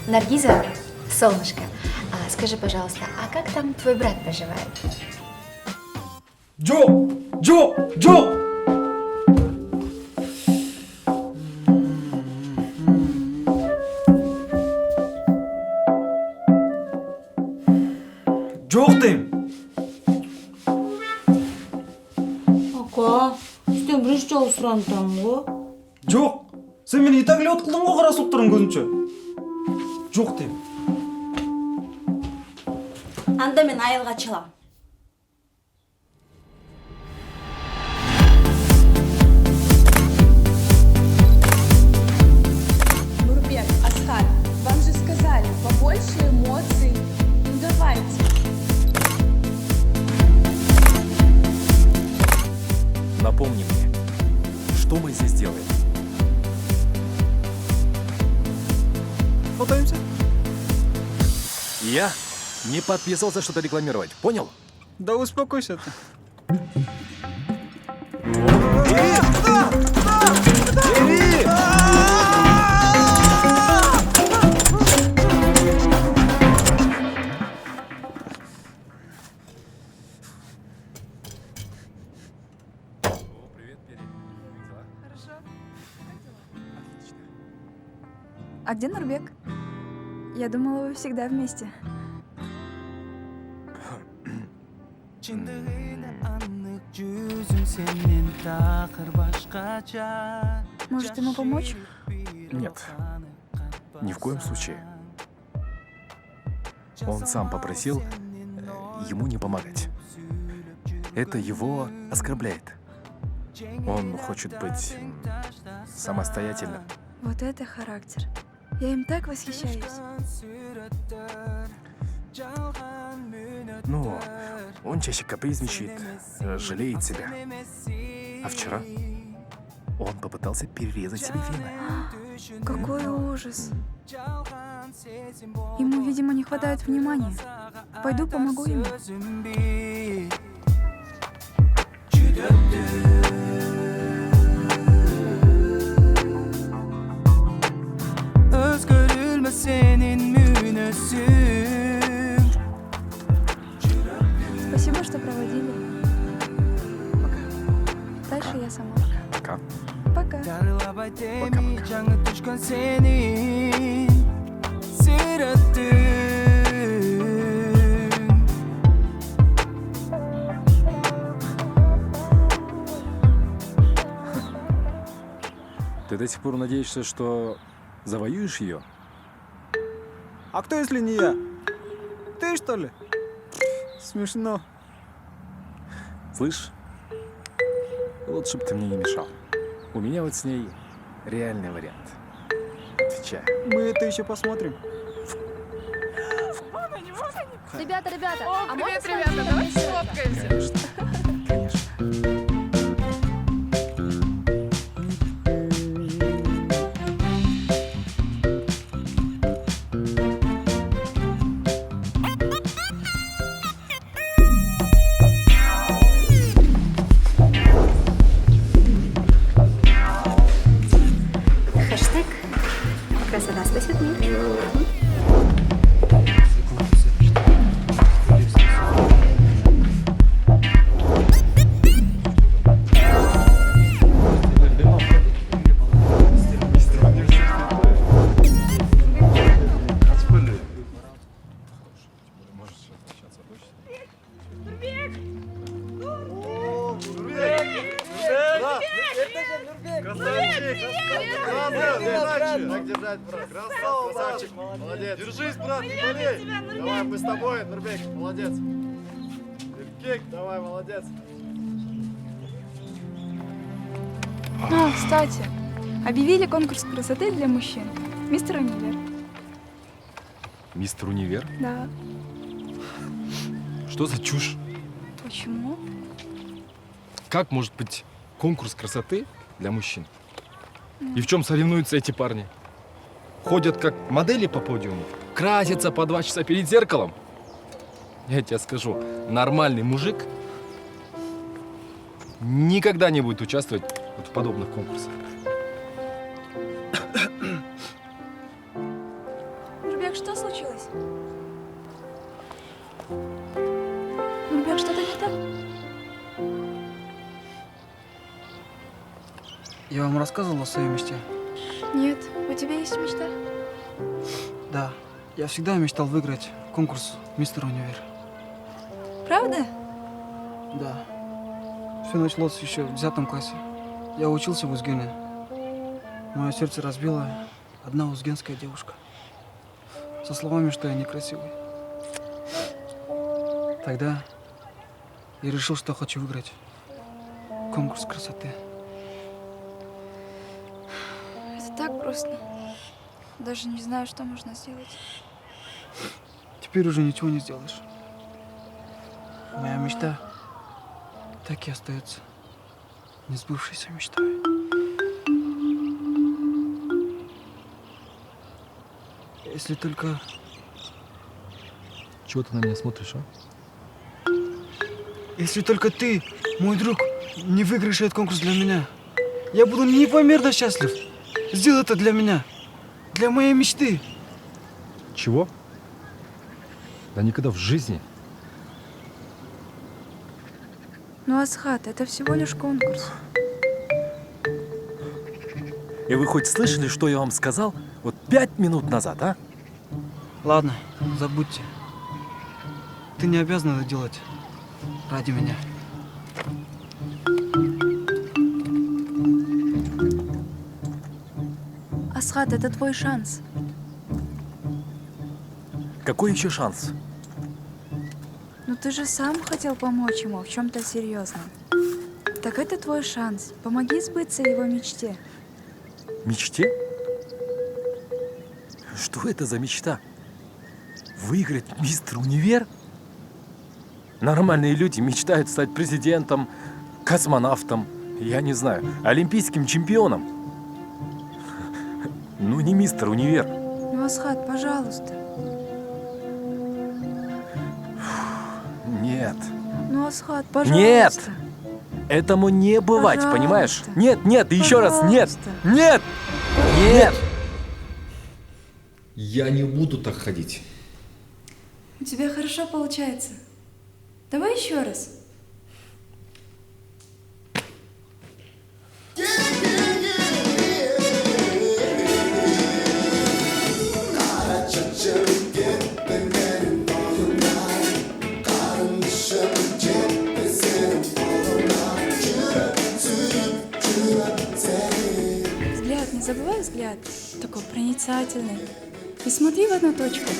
Наргиза, солнышко, скажи, пожалуйста, а как там твой брат поживает? Джо! Жоқ деймін. Ака, сізден бірінші жолы сұранытамын ғой. Жоқ, сен мені итак лет қылдың ғой қара сұлттырың көзінше. Жоқ деймін. Анда мен айылға чылам. Нурбек, Асхат, вам же сказали, побольше эмоций. Ну давайте. Напомни мне, что мы здесь делаем? Фотоемся? Я не подписывался что-то рекламировать, понял? Да успокойся ты. А где Нурбек? Я думала, вы всегда вместе. Может, ему помочь? Нет, ни в коем случае. Он сам попросил ему не помогать. Это его оскорбляет. Он хочет быть самостоятельным. Вот это характер. Я им так восхищаюсь. Ну, он чаще капризничает, жалеет себя. А вчера он попытался перерезать себе вены. Какой ужас. Ему, видимо, не хватает внимания. Пойду помогу ему. Спасибо, что проводили. Пока. Дальше я сама. Пока. Пока. Ты до сих пор надеешься, что завоюешь ее? А кто, если не я? Ты, что ли? Смешно. Слышь, лучше бы ты мне не мешал. У меня вот с ней реальный вариант. Отвечаю. Мы это еще посмотрим. Ребята, О, а привет, можно с вами ребята, давайте пообщаться? сфоткаемся. Хэштег «Красота спасет мир». Красавчик, молодец. Держись, брат, не болей. Давай, мы с тобой, Нурбек, молодец. Кик, давай, молодец. А, кстати, объявили конкурс красоты для мужчин. Мистер Универ. Мистер Универ? Да. Что за чушь? Почему? Как может быть конкурс красоты для мужчин? И в чем соревнуются эти парни? Ходят как модели по подиуму, красятся по 2 часа перед зеркалом. Я тебе скажу, нормальный мужик никогда не будет участвовать вот в подобных конкурсах. Нурбек, что случилось? Нурбек, что-то не так? Я вам рассказывал о своей мечте? Нет. У тебя есть мечта? Да. Я всегда мечтал выиграть конкурс «Мистер Универ». Правда? Да. Все началось еще в 10 классе. Я учился в Узгене. Мое сердце разбила одна узгенская девушка. Со словами, что я некрасивый. Тогда я решил, что хочу выиграть конкурс красоты. Это так просто. Даже не знаю, что можно сделать. Теперь уже ничего не сделаешь. Моя мечта так и остается несбывшейся мечтой. Если только... Чего ты на меня смотришь, а? Если только ты, мой друг, не выиграешь этот конкурс для меня, я буду непомерно счастлив. Сделай это для меня. Для моей мечты. Чего? Да никогда в жизни. Ну, Асхат, это всего лишь конкурс. И вы хоть слышали, что я вам сказал? Вот 5 минут назад, а? Ладно, забудьте. Ты не обязан это делать ради меня. Асхат, это твой шанс. Какой еще шанс? Ну ты же сам хотел помочь ему в чем-то серьезном. Так это твой шанс. Помоги сбыться его мечте. Мечте? Что это за мечта? Выиграть мистер Универ? Нормальные люди мечтают стать президентом, космонавтом, я не знаю, олимпийским чемпионом. Ну не мистер Универ. Ну, Асхат, пожалуйста. Нет. Ну, Асхат, пожалуйста. Нет! Этому не бывать, Пожалуйста. понимаешь? Нет, нет, и еще раз нет! Пожалуйста. Нет! Нет! Я не буду так ходить. У тебя хорошо получается. Давай еще раз. Взгляд, не забывай взгляд. Такой проницательный. И смотри в одну точку.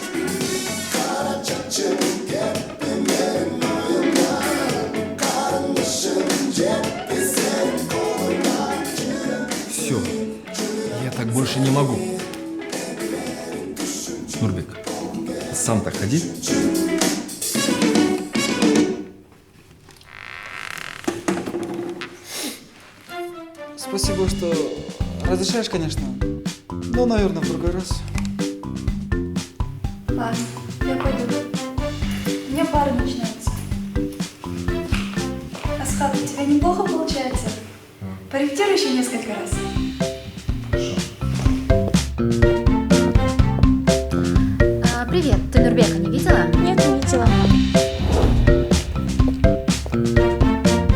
Все, я так больше не могу. Нурбек, сам так ходи. Спасибо, что разрешаешь, конечно. Но, наверное, в другой раз. Ладно, я пойду. У меня пара начинается. Асхат, у тебя неплохо получается? Порепетируй еще несколько раз. Привет, ты Нурбека не видела? Нет, не видела.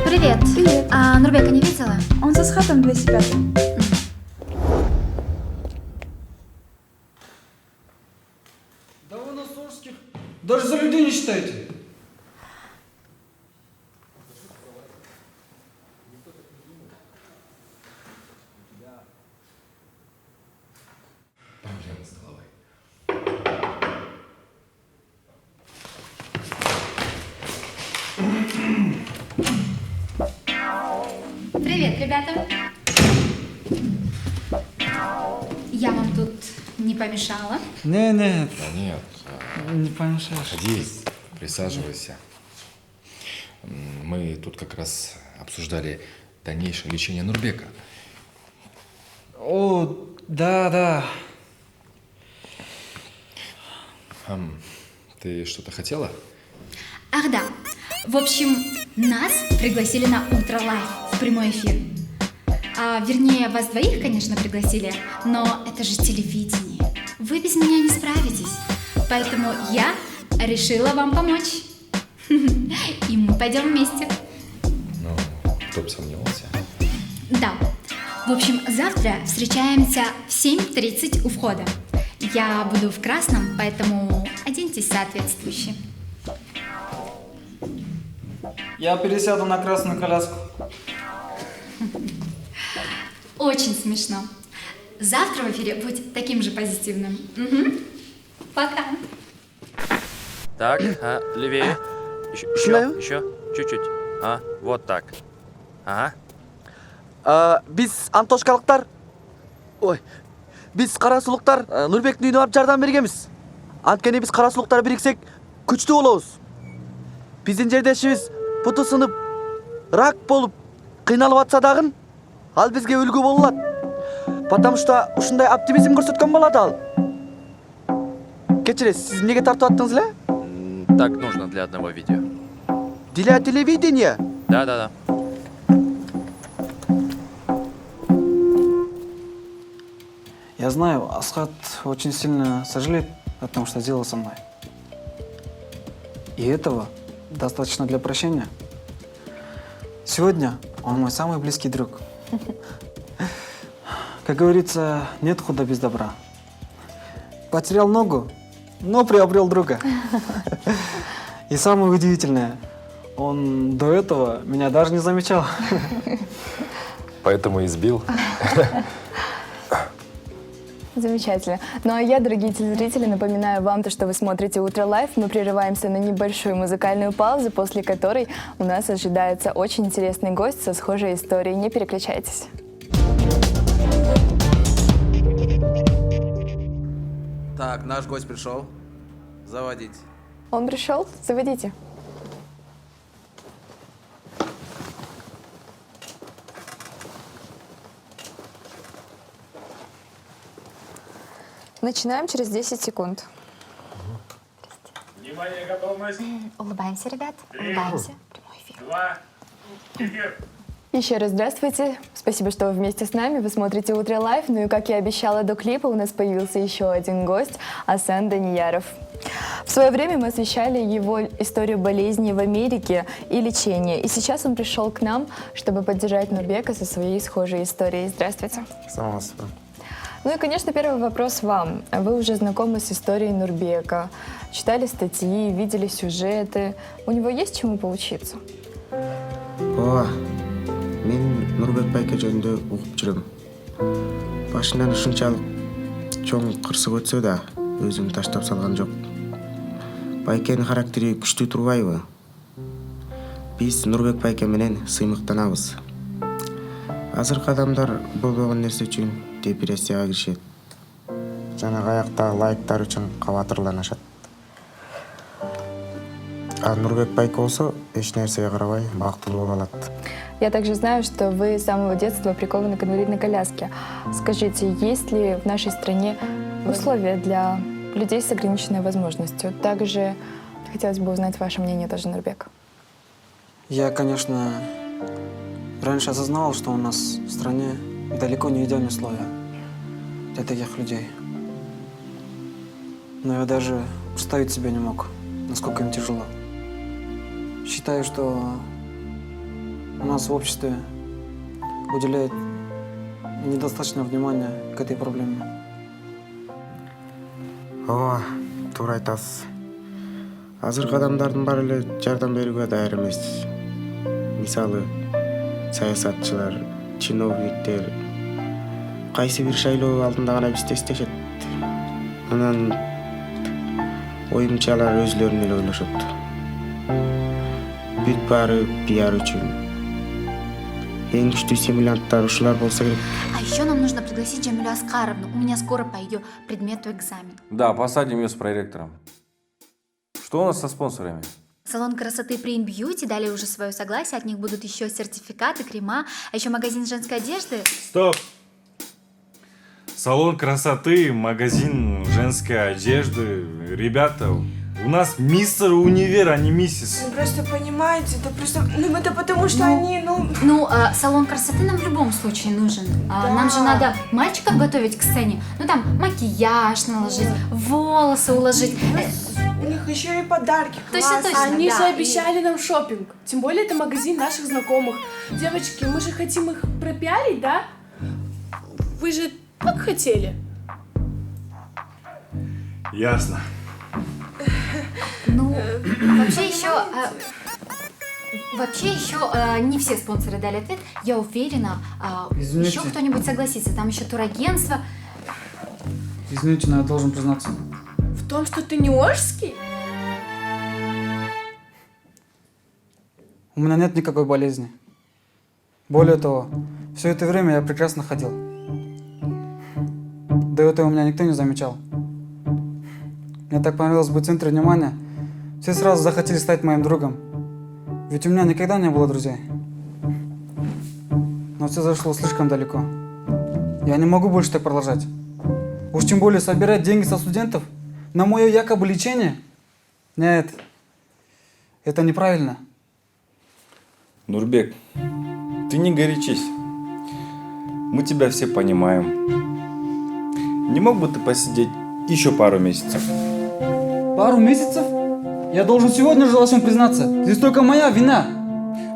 Привет. Привет. А Нурбека не видела? Он с Асхатом 205. Да вы нас Орских даже за людей не считаете. Проблемы с головой. Привет, ребята. Я вам тут не помешала? Нет, Да нет, не помешаешь. садись, присаживайся. Мы тут как раз обсуждали дальнейшее лечение Нурбека. О, да. Ты что-то хотела? Ах да. В общем, нас пригласили на Утро Лайв в прямой эфир. Вернее, вас двоих, конечно, пригласили, но это же телевидение. Вы без меня не справитесь. Поэтому я решила вам помочь. И мы пойдем вместе. Ну, кто бы сомневался. Да. В общем, завтра встречаемся в 7:30 у входа. Я буду в красном, поэтому оденьтесь соответствующе. Я пересяду на красную коляску. Очень смешно. Завтра в эфире будь таким же позитивным. Угу. Пока. Так, левее. Еще, чуть-чуть. Вот так. Ага. Биз антошкалыктар, биз кара сулуктар Нурбектин үйүнө барып жардам бергенбиз. Анткени биз кара сулуктар бириксек күчтүү болобуз. Биздин жердешибиз буту сынып, рак болуп кыйналып атса дагы, ал бизге үлгү боло алат. Потому что ушундай оптимизм көрсөткөн болот ал. Кечиресиз, сиз эмнеге тартып аттыңыз эле? Так нужно для одного видео. Для телевидения? Да. Я знаю, Асхат очень сильно сожалеет о том, что сделал со мной. И этого достаточно для прощения. Сегодня он мой самый близкий друг. Как говорится, нет худа без добра. Потерял ногу, но приобрел друга. И самое удивительное, он до этого меня даже не замечал. Поэтому избил. Замечательно. Ну а я, дорогие телезрители, напоминаю вам, что вы смотрите «Утро Лайв». Мы прерываемся на небольшую музыкальную паузу, после которой у нас ожидается очень интересный гость со схожей историей. Не переключайтесь. Так, наш гость пришел. Заводить. Он пришел? Заводите. Начинаем через 10 секунд. Внимание, готовность. Улыбаемся, ребят. Улыбаемся. Прямой эфир. 2. Эфир. Еще раз здравствуйте. Спасибо, что вы вместе с нами. Вы смотрите «Утро Лайв». Ну и, как я обещала до клипа, у нас появился еще один гость – Асан Данияров. В свое время мы освещали его историю болезни в Америке и лечения. И сейчас он пришел к нам, чтобы поддержать Нурбека со своей схожей историей. Здравствуйте. Здравствуйте. Ну и, конечно, первый вопрос вам. Вы уже знакомы с историей Нурбека, читали статьи, видели сюжеты. У него есть чему поучиться? Ооба, мен Нурбек байке жөнүндө угуп жүрөм. Башынан ушунчалык чоң кырсык өтсө да, өзүн таштап салган жок. Байкенин характери күчтүү турбайбы? Биз Нурбек байке менен сыймыктанабыз. Азыркы адамдар болбогон нерсе үчүн депрессияга киришет. Жана каякта лайктар үчүн кабатырланышат. А Нурбек байке болсо эч нерсеге карабай бактылуу болуп алат. Я также знаю, что вы с самого детства прикованы к инвалидной коляске. Скажите, есть ли в нашей стране условия для людей с ограниченной возможностью? Также хотелось бы узнать ваше мнение тоже, Нурбек. Я, конечно, раньше осознавал, что у нас в стране далеко не идеальные условия для таких людей. Но я даже представить себе не мог, насколько им тяжело. Считаю, что у нас в обществе уделяет недостаточно внимания к этой проблеме. Ооба, туура айтасыз. Азыркы адамдардын баары эле жардам берүүгө даяр эмес. Мисалы, саясатчылар, чиновниктер кайсы бир шайлоо алдында гана бизди эстешет. Анан оюмча алар өзлөрүн эле ойлошот. Бүт баары пиар үчүн. Эң күчтүү стимулянттар ушулар болсо керек. А еще нам нужно пригласить Джамилю Аскаровну. У меня скоро по ее предмету экзамен. Да, посадим ее с проректором. Что у нас со спонсорами? Салон красоты Print Beauty дали уже свое согласие. От них будут еще сертификаты, крема, а еще магазин женской одежды. Стоп! Салон красоты, магазин женской одежды. Ребята, у нас мистер универ, а не миссис. Вы просто понимаете, это потому что они, салон красоты нам в любом случае нужен. Нам же надо мальчиков готовить к сцене. Ну там макияж наложить, волосы уложить. У них еще и подарки. Точно, Они да. же обещали нам шопинг. Тем более это магазин наших знакомых. Девочки, мы же хотим их пропиарить, да? Вы же так хотели. Ясно. Вообще еще не все спонсоры дали ответ. Я уверена, Извините. еще кто-нибудь согласится. Там еще турагентство. Извините, но я должен признаться. В том, что ты не Ожский? У меня нет никакой болезни. Более того, все это время я прекрасно ходил. До этого меня никто не замечал. Мне так понравилось быть в центре внимания. Все сразу захотели стать моим другом. Ведь у меня никогда не было друзей. Но все зашло слишком далеко. Я не могу больше так продолжать. Уж тем более собирать деньги со студентов на мое якобы лечение. Нет, это неправильно. Нурбек, ты не горячись. Мы тебя все понимаем. Не мог бы ты посидеть еще пару месяцев? Пару месяцев? Я должен сегодня же во всем признаться. Здесь только моя вина.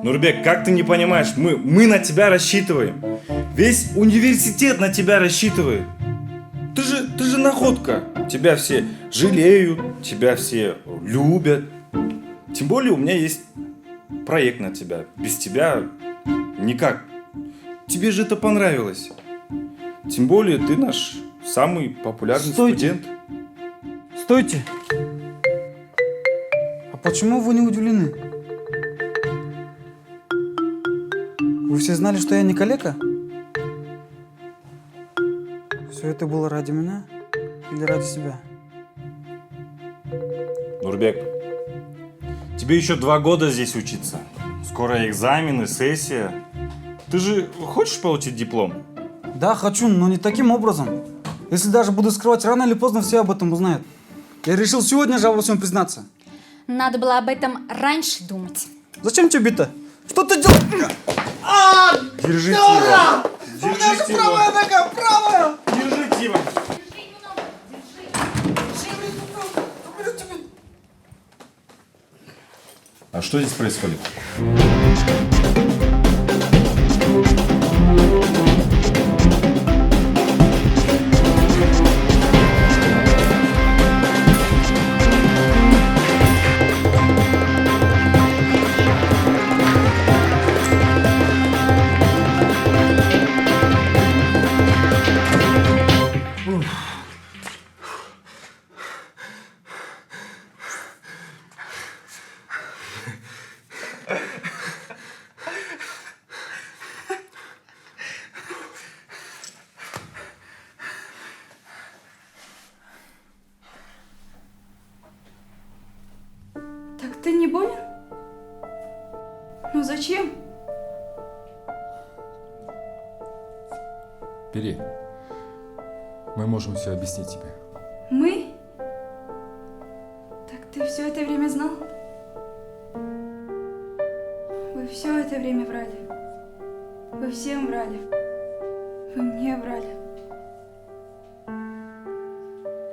Нурбек, как ты не понимаешь? Мы на тебя рассчитываем. Весь университет на тебя рассчитывает. Ты же находка. Тебя все жалеют, тебя все любят. Тем более у меня есть проект на тебя. Без тебя никак. Тебе же это понравилось. Тем более ты наш самый популярный студент. Стойте! А почему вы не удивлены? Вы все знали, что я не калека? Все это было ради меня или ради себя? Нурбек, тебе еще 2 года здесь учиться. Скоро экзамены, сессия. Ты же хочешь получить диплом? Да, хочу, но не таким образом. Если даже буду скрывать, рано или поздно все об этом узнают. Я решил сегодня же во всем признаться. Надо было об этом раньше думать. Зачем тебе бито? Что ты делаешь? Держите его. Держите его. Правая нога, правая! Держите его. А что здесь происходит? Так ты не болен? Ну зачем? Бери. Мы можем все объяснить тебе. Мы? Так ты все это время знал? Вы все это время врали. Вы всем врали. Вы мне врали.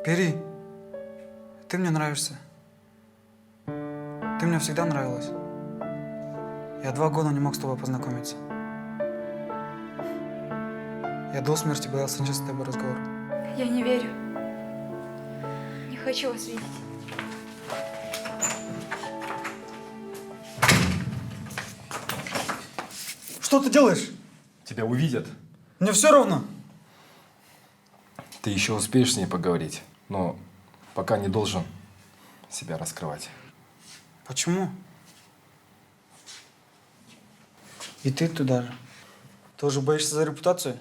Пери, ты мне нравишься. Ты мне всегда нравилась. Я 2 года не мог с тобой познакомиться. Я до смерти боялся начать с тобой разговор. Я не верю. Не хочу вас видеть. Что ты делаешь? Тебя увидят. Мне все равно. Ты еще успеешь с ней поговорить, но пока не должен себя раскрывать. Почему? И ты туда же. Тоже боишься за репутацию?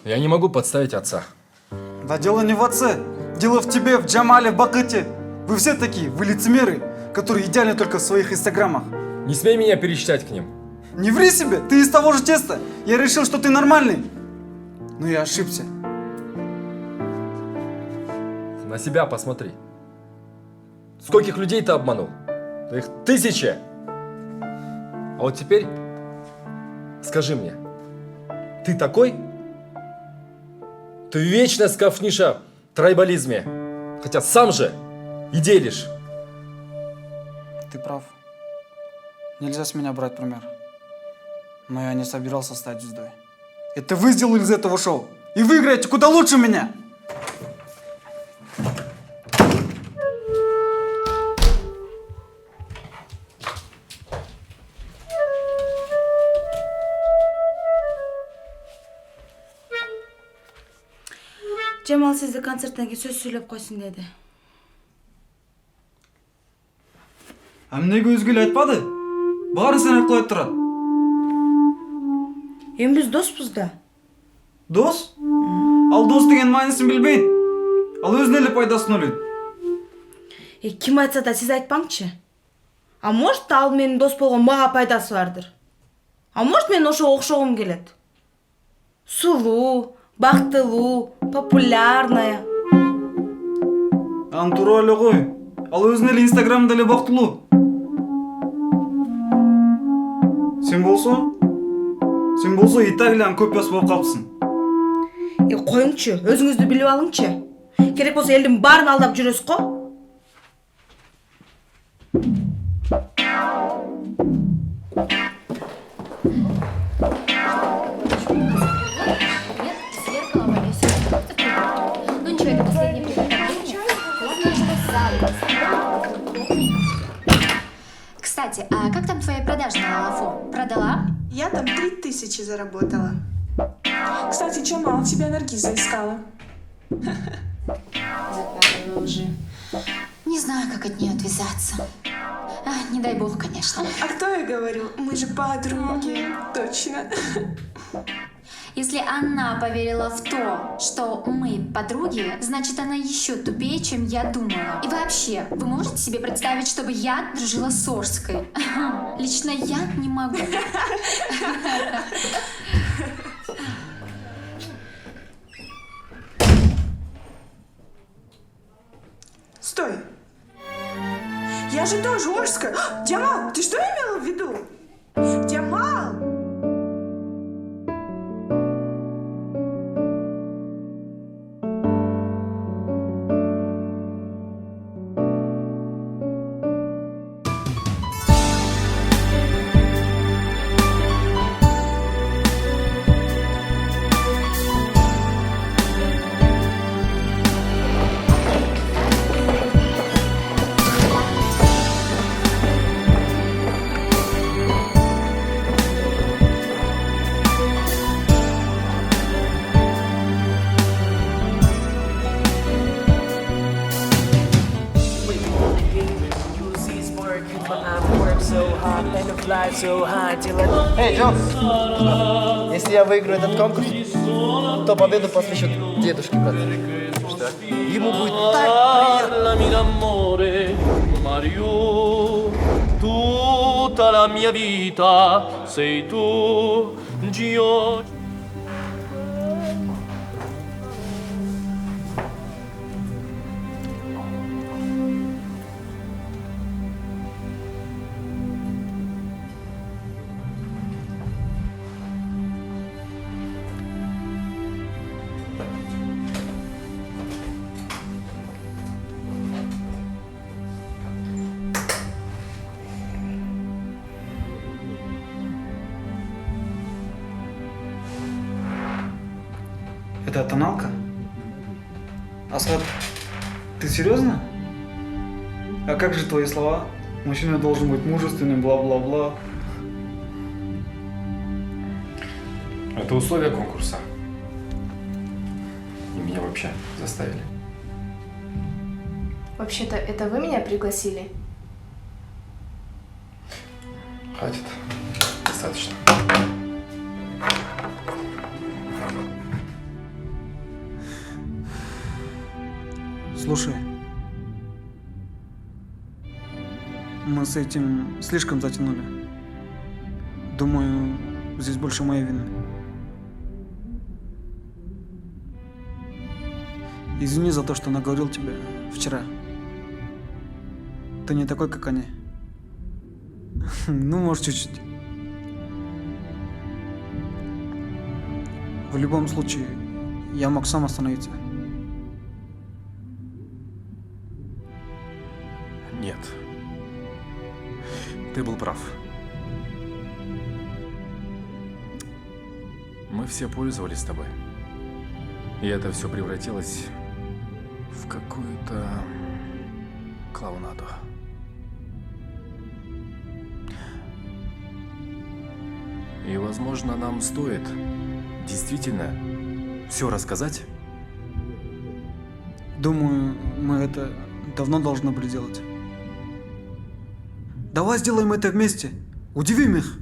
Я не могу подставить отца. Да дело не в отце. Дело в тебе, в Джамале, в Бакыте. Вы все такие, вы лицемеры, которые идеальны только в своих инстаграмах. Не смей меня перечислять к ним. Не ври себе, ты из того же теста. Я решил, что ты нормальный. Но я ошибся. На себя посмотри. Скольких людей ты обманул? Да их 1000. А вот теперь скажи мне, ты такой? Ты вечно скафнишь о трайбализме, хотя сам же и делишь. Ты прав. Нельзя с меня брать пример. Но я не собирался стать звездой. Это вы сделали из этого шоу. И вы играете куда лучше меня. Жамал сізді концерттен кейін сөз сөйлеп қойсын деді. А неге өзгелер айтпады? Барын сен арқылы айтып тұрады. Енді біз доспыз да. Дос? Ал дос деген маңызын білбейді. Ал өзіне эле пайдасын ойлойды. Ким айтса да сіз айтпаңызшы. А может, ал менің дос болған маға пайдасы бардыр. А может, мен ошо окшогум келет. Сулуу, бактылуу, популярная. Аны туура эле кой. Ал өзүнө эле инстаграмда эле бактылуу. Сен болсо Италияның көпөс болуп калыпсың. Коюңчу, өзүңүздү билип алыңчы. Керек болсо элдин баарын алдап жүрөсүз го. Кстати, а как там твоя продажа на Лалафу? Продала? Я там 3000 заработала. Кстати, Джамал тебя Наргиза искала. Запятая лжи. Не знаю, как от нее отвязаться. Не дай бог, конечно. А кто я говорю? Мы же подруги. Точно. Если она поверила в то, что мы подруги, значит, она еще тупее, чем я думала. И вообще, вы можете себе представить, чтобы я дружила с Орской? Лично я не могу. Стой. Я же тоже Орская. Джамал, ты что имела в виду? Джамал! Эй, Джон, если я выиграю этот конкурс, то победу посвящу дедушке, брат. Что? Ему будет так Mario, tutta la mia vita sei tu, Gio. Это тоналка? Асхат, ты серьезно? А как же твои слова? Мужчина должен быть мужественным, бла-бла-бла. Это условия конкурса. И меня вообще заставили. Вообще-то, это вы меня пригласили? Хватит. Достаточно. Слушай, мы с этим слишком затянули. Думаю, здесь больше моей вины. Извини за то, что наговорил тебе вчера. Ты не такой, как они. Ну, может, чуть-чуть. В любом случае, я мог сам остановиться. Нет. Ты был прав. Мы все пользовались тобой. И это все превратилось в какую-то клоунаду. И, возможно, нам стоит действительно все рассказать. Думаю, мы это давно должны были делать. Давай сделаем это вместе. Удивим их.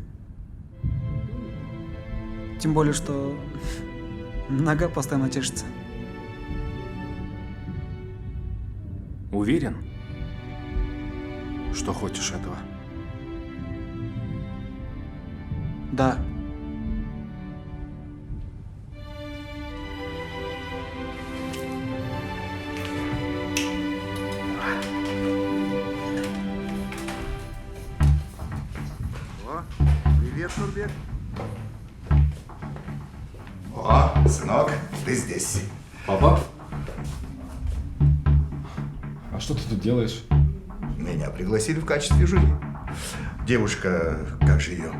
Тем более, что нога постоянно чешется. Уверен, что хочешь этого? Да. Привет, Нурбек. О, сынок, ты здесь. Папа? А что ты тут делаешь? Меня пригласили в качестве жюри. Девушка, как же ее?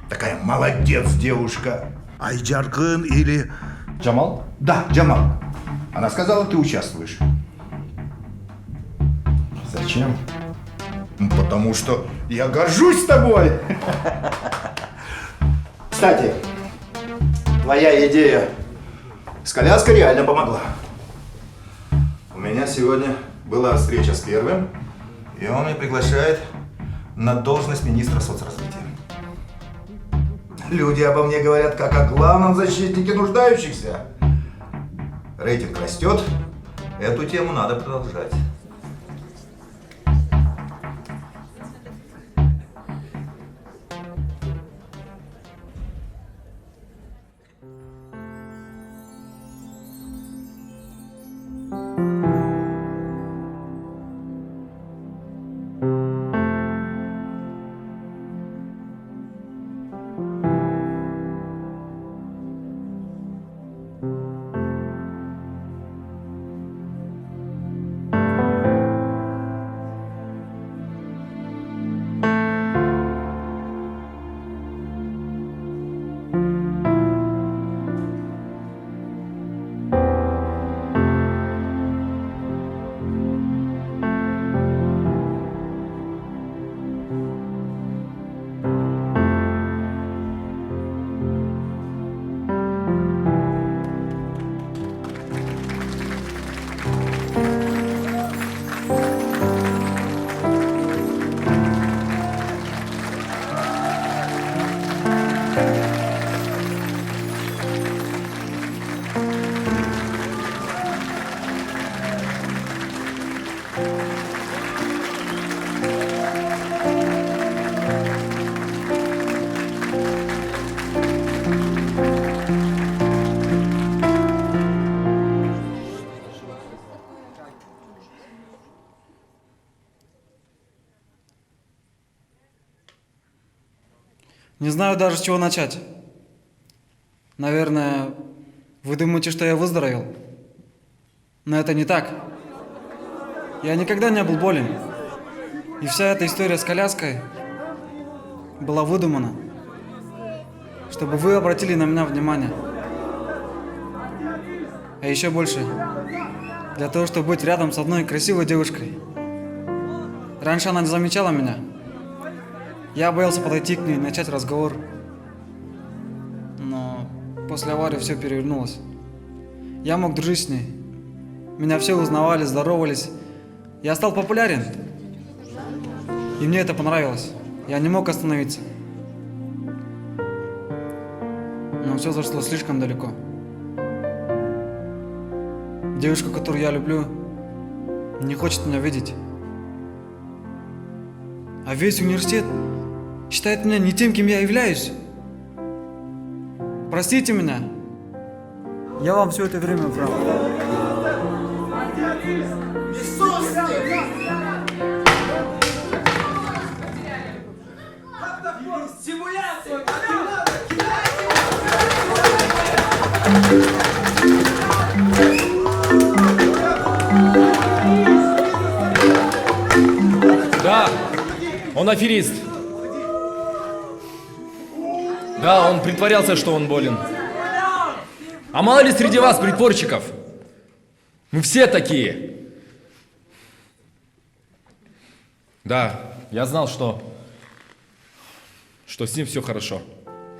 Такая молодец девушка. Айджаргын или... Джамал? Да, Джамал. Она сказала, ты участвуешь. Зачем? Потому что я горжусь тобой. Кстати, твоя идея с коляской реально помогла. У меня сегодня была встреча с первым, и он меня приглашает на должность министра соцразвития. Люди обо мне говорят как о главном защитнике нуждающихся. Рейтинг растет, эту тему надо продолжать. Не знаю даже, с чего начать. Наверное, вы думаете, что я выздоровел? Но это не так. Я никогда не был болен. И вся эта история с коляской была выдумана, чтобы вы обратили на меня внимание. А еще больше, для того, чтобы быть рядом с одной красивой девушкой. Раньше она не замечала меня. Я боялся подойти к ней и начать разговор. Но после аварии все перевернулось. Я мог дружить с ней. Меня все узнавали, здоровались. Я стал популярен. И мне это понравилось. Я не мог остановиться. Но все зашло слишком далеко. Девушка, которую я люблю, не хочет меня видеть. А весь университет считает меня не тем, кем я являюсь. Простите меня. Я вам все это время врал. Да, он аферист. Да, он притворялся, что он болен. А мало ли среди вас притворщиков? Мы все такие. Да, я знал, что с ним все хорошо.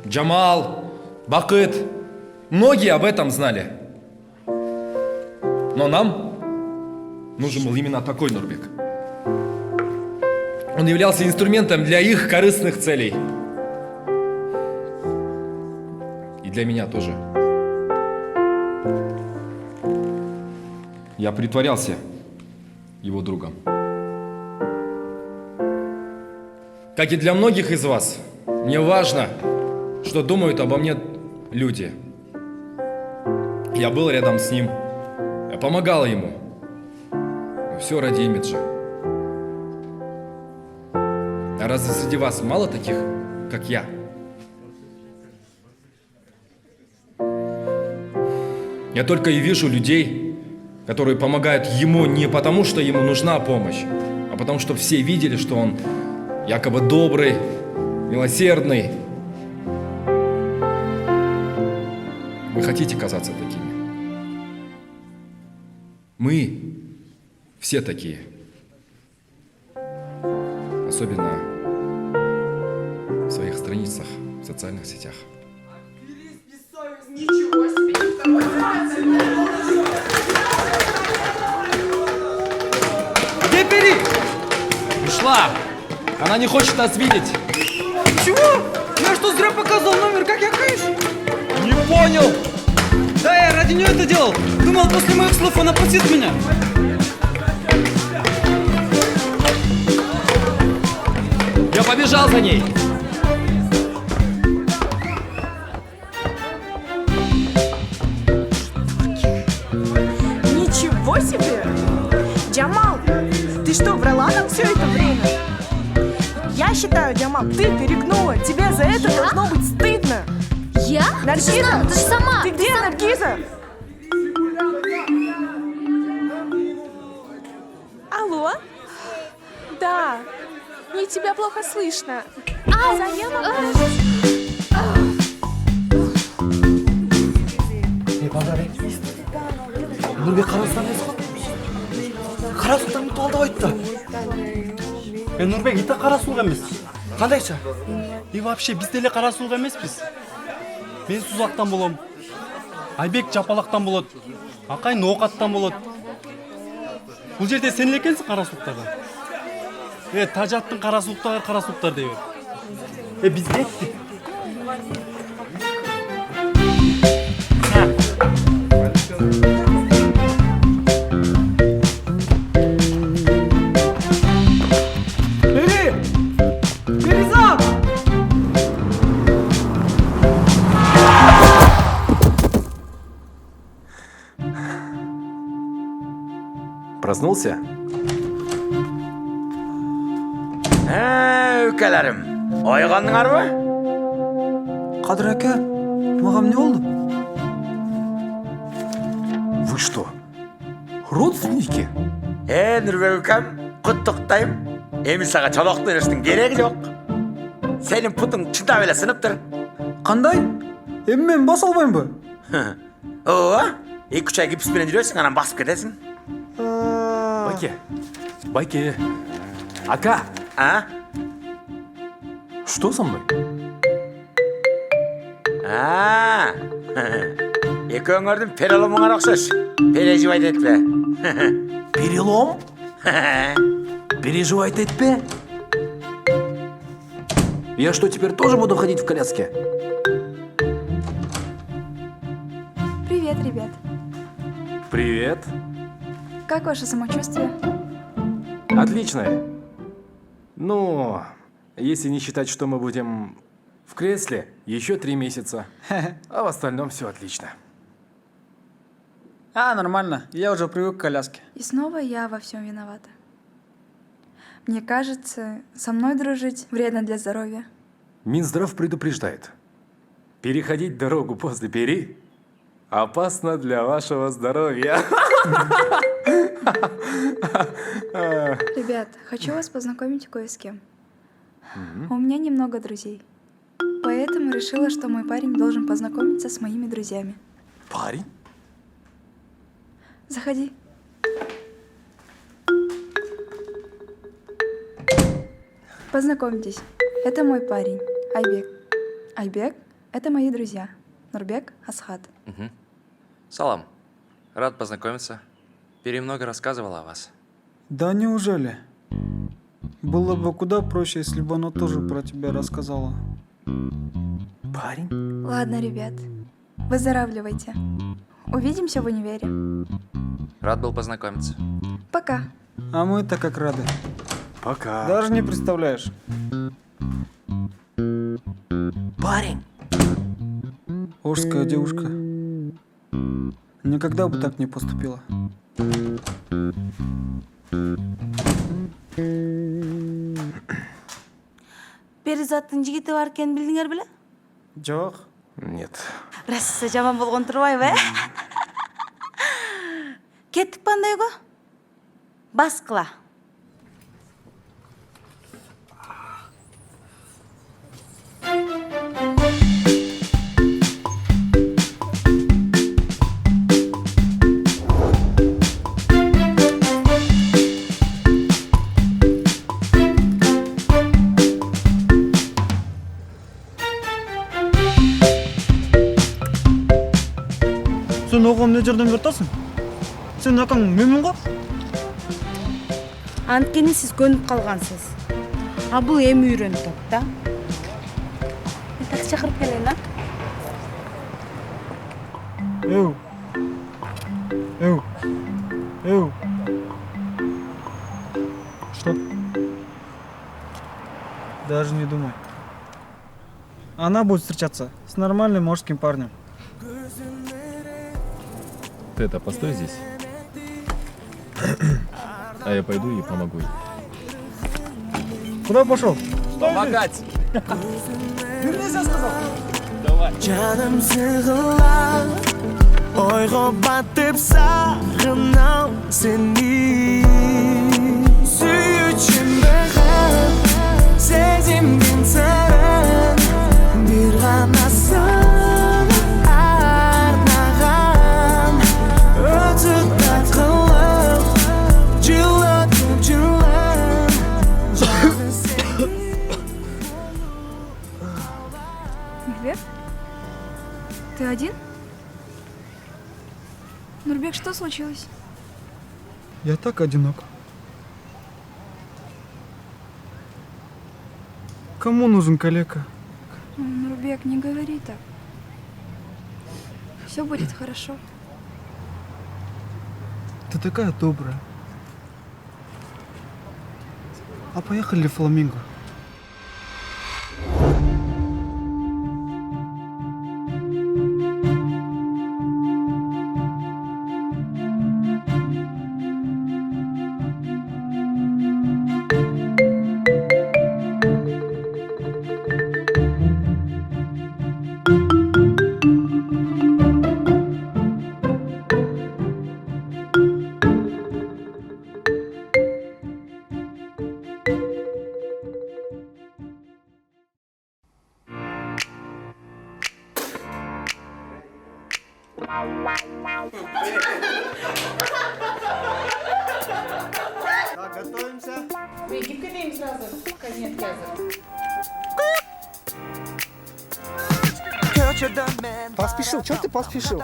Джамал, Бакыт, многие об этом знали. Но нам нужен был именно такой Нурбек. Он являлся инструментом для их корыстных целей. И для меня тоже. Я притворялся его другом. Как и для многих из вас, мне важно, что думают обо мне люди. Я был рядом с ним, я помогал ему. Но все ради имиджа. А разве среди вас мало таких, как я? Я только и вижу людей, которые помогают ему не потому, что ему нужна помощь, а потому, что все видели, что он якобы добрый, милосердный. Вы хотите казаться такими? Мы все такие. Особенно в своих страницах в социальных сетях. Ничего себе! Где Пери? Ушла. Она не хочет нас видеть. Чего? Я что, зря показывал номер, как я каюсь? Не понял. Да, я ради нее это делал. Думал, после моих слов она простит меня. Я побежал за ней. Ничего себе! Джамал, ты что, врала нам все это время? Я считаю, Джамал, ты перегнула. Тебе за это должно быть стыдно. Я? Наргиза, Ты же сама. Ты где, Наргиза? Алло? Да. Мне тебя плохо слышно. Нұрбек қарасұлтан емес қой? Қарасұлтан талдап айтты. Нұрбек иті қарасұлға емес. Қандайша? И вообще біз деле қарасұлға емеспіз. Мен Сузақтан болам. Айбек Жапалақтан болады. Ақай Ноқаттан болады. Бұл жерде сен екенсің қарасұлықтарға. Тажаттың қарасұлықтағы қарасұлықтар деп. Біз кеттік. Проснулся? Өлкәләрем, ойғандыңар ба? Қадыр әке, маған не болды? Вы что, родственники? Нұрбек өлкәм, құттықтайым. Емі саға чолоқты өрештің керегі жоқ. Сенің пұтың шында беле сыныптыр. Қандай? Емі мен бас албайым ба? Оа, 2-3 ай гипспенен жүресің, анан басып кетесің. Байке. Ака. А? Что со мной? Екеуіңердің переломыңар ұқсас. Переживать етпе. Перелом? Переживать етпе? Я что, теперь тоже буду ходить в коляске? Привет, ребят. Привет. Как ваше самочувствие? Отлично. Ну, если не считать, что мы будем в кресле, еще 3 месяца. А в остальном все отлично. Нормально. Я уже привык к коляске. И снова я во всем виновата. Мне кажется, со мной дружить вредно для здоровья. Минздрав предупреждает. Переходить дорогу после Пери опасно для вашего здоровья. Ребят, хочу вас познакомить кое с кем. У меня немного друзей. Поэтому решила, что мой парень должен познакомиться с моими друзьями. Парень? Заходи. Познакомьтесь. Это мой парень, Айбек. Айбек — это мои друзья. Нурбек, Асхат. Салам. Рад познакомиться. Пери много рассказывала о вас. Да неужели? Было бы куда проще, если бы она тоже про тебя рассказала. Парень? Ладно, ребят. Выздоравливайте. Увидимся в универе. Рад был познакомиться. Пока. А мы-то как рады. Пока. Даже не представляешь. Парень? Ожская девушка. Никогда бы так не поступила. Перизаттың жігіті бар екенін білдіңер біле? Жоқ. Нет. Расы жаман болған тұрбайбы, Кеттік пандайго? Бас қыла. Менің оқуым не жерден беріп тұрсың? Сен акаң менмін ғой? Анткени сиз көнүп калгансыз. А бул эми үйрөнүп атат да. Такси чакырып келейин, а? Эу. Что? Даже не думай. Она будет встречаться с нормальным мужским парнем. Ты это, постой здесь. А я пойду и помогу ей. Куда пошел? Помогать! Вернись, я сказал! Давай! Canım sıkılar, oyga batıp sağınam seni. Suyucum bakar, sezimdin sen. Bir gana sana arnağan. Ötüp tatlılar, cıladım cılan. Canım seni. Нурбек? Ты один? Нурбек, что случилось? Я так одинок. Кому нужен калека? Нурбек, не говори так. Все будет хорошо. Ты такая добрая. А поехали в Фламинго? Так, готовимся. Египет им сразу. Конец Поспешил, что ты поспешил?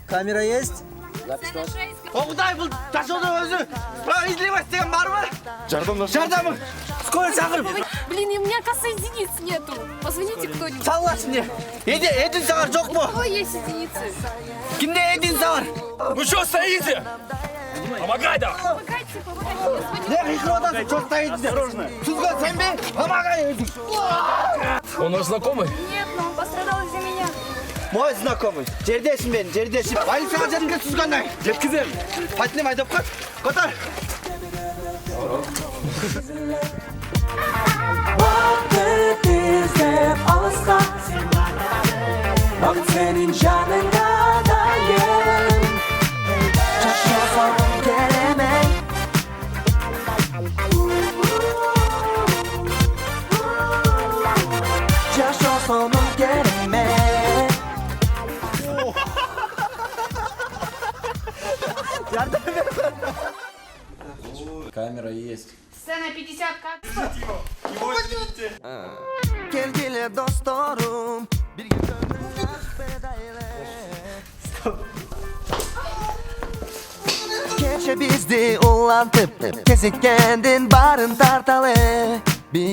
Камера есть? Кудай бул ташоодон өзү справедливость деген барбы? Жардамы. Скорый чакырып. Блин, и у меня, оказывается, единиц нету. Позвоните кто-нибудь. Салгачы эмне? Эдин сагар жокпу? У кого есть единицы? Кимде эдин сагар? Вы что стоите? Помогай да! Помогайте, помогайте. Не кыйкырып атасың, что стоите? Түзгөн сенби? Помогай өзүң. Он наш знакомый? Нет, но он пострадал из-за меня. Мой знакомый. Жердешим мен, жердешим. Полицияга жеткизе түзгөндөй. Жеткизем. Патнем айдап кат. Котор. Vakit izlep alsa, bak senin canındayım. Şaşmasam gelemem. Şaşmasam gelemem. Камера есть. Сцена 50 кадров. Gelgili dostlarım, bir gün gönlüne bedeyle. Keşke bizdi ulantıp, kesik kendin barın tartalı. Bir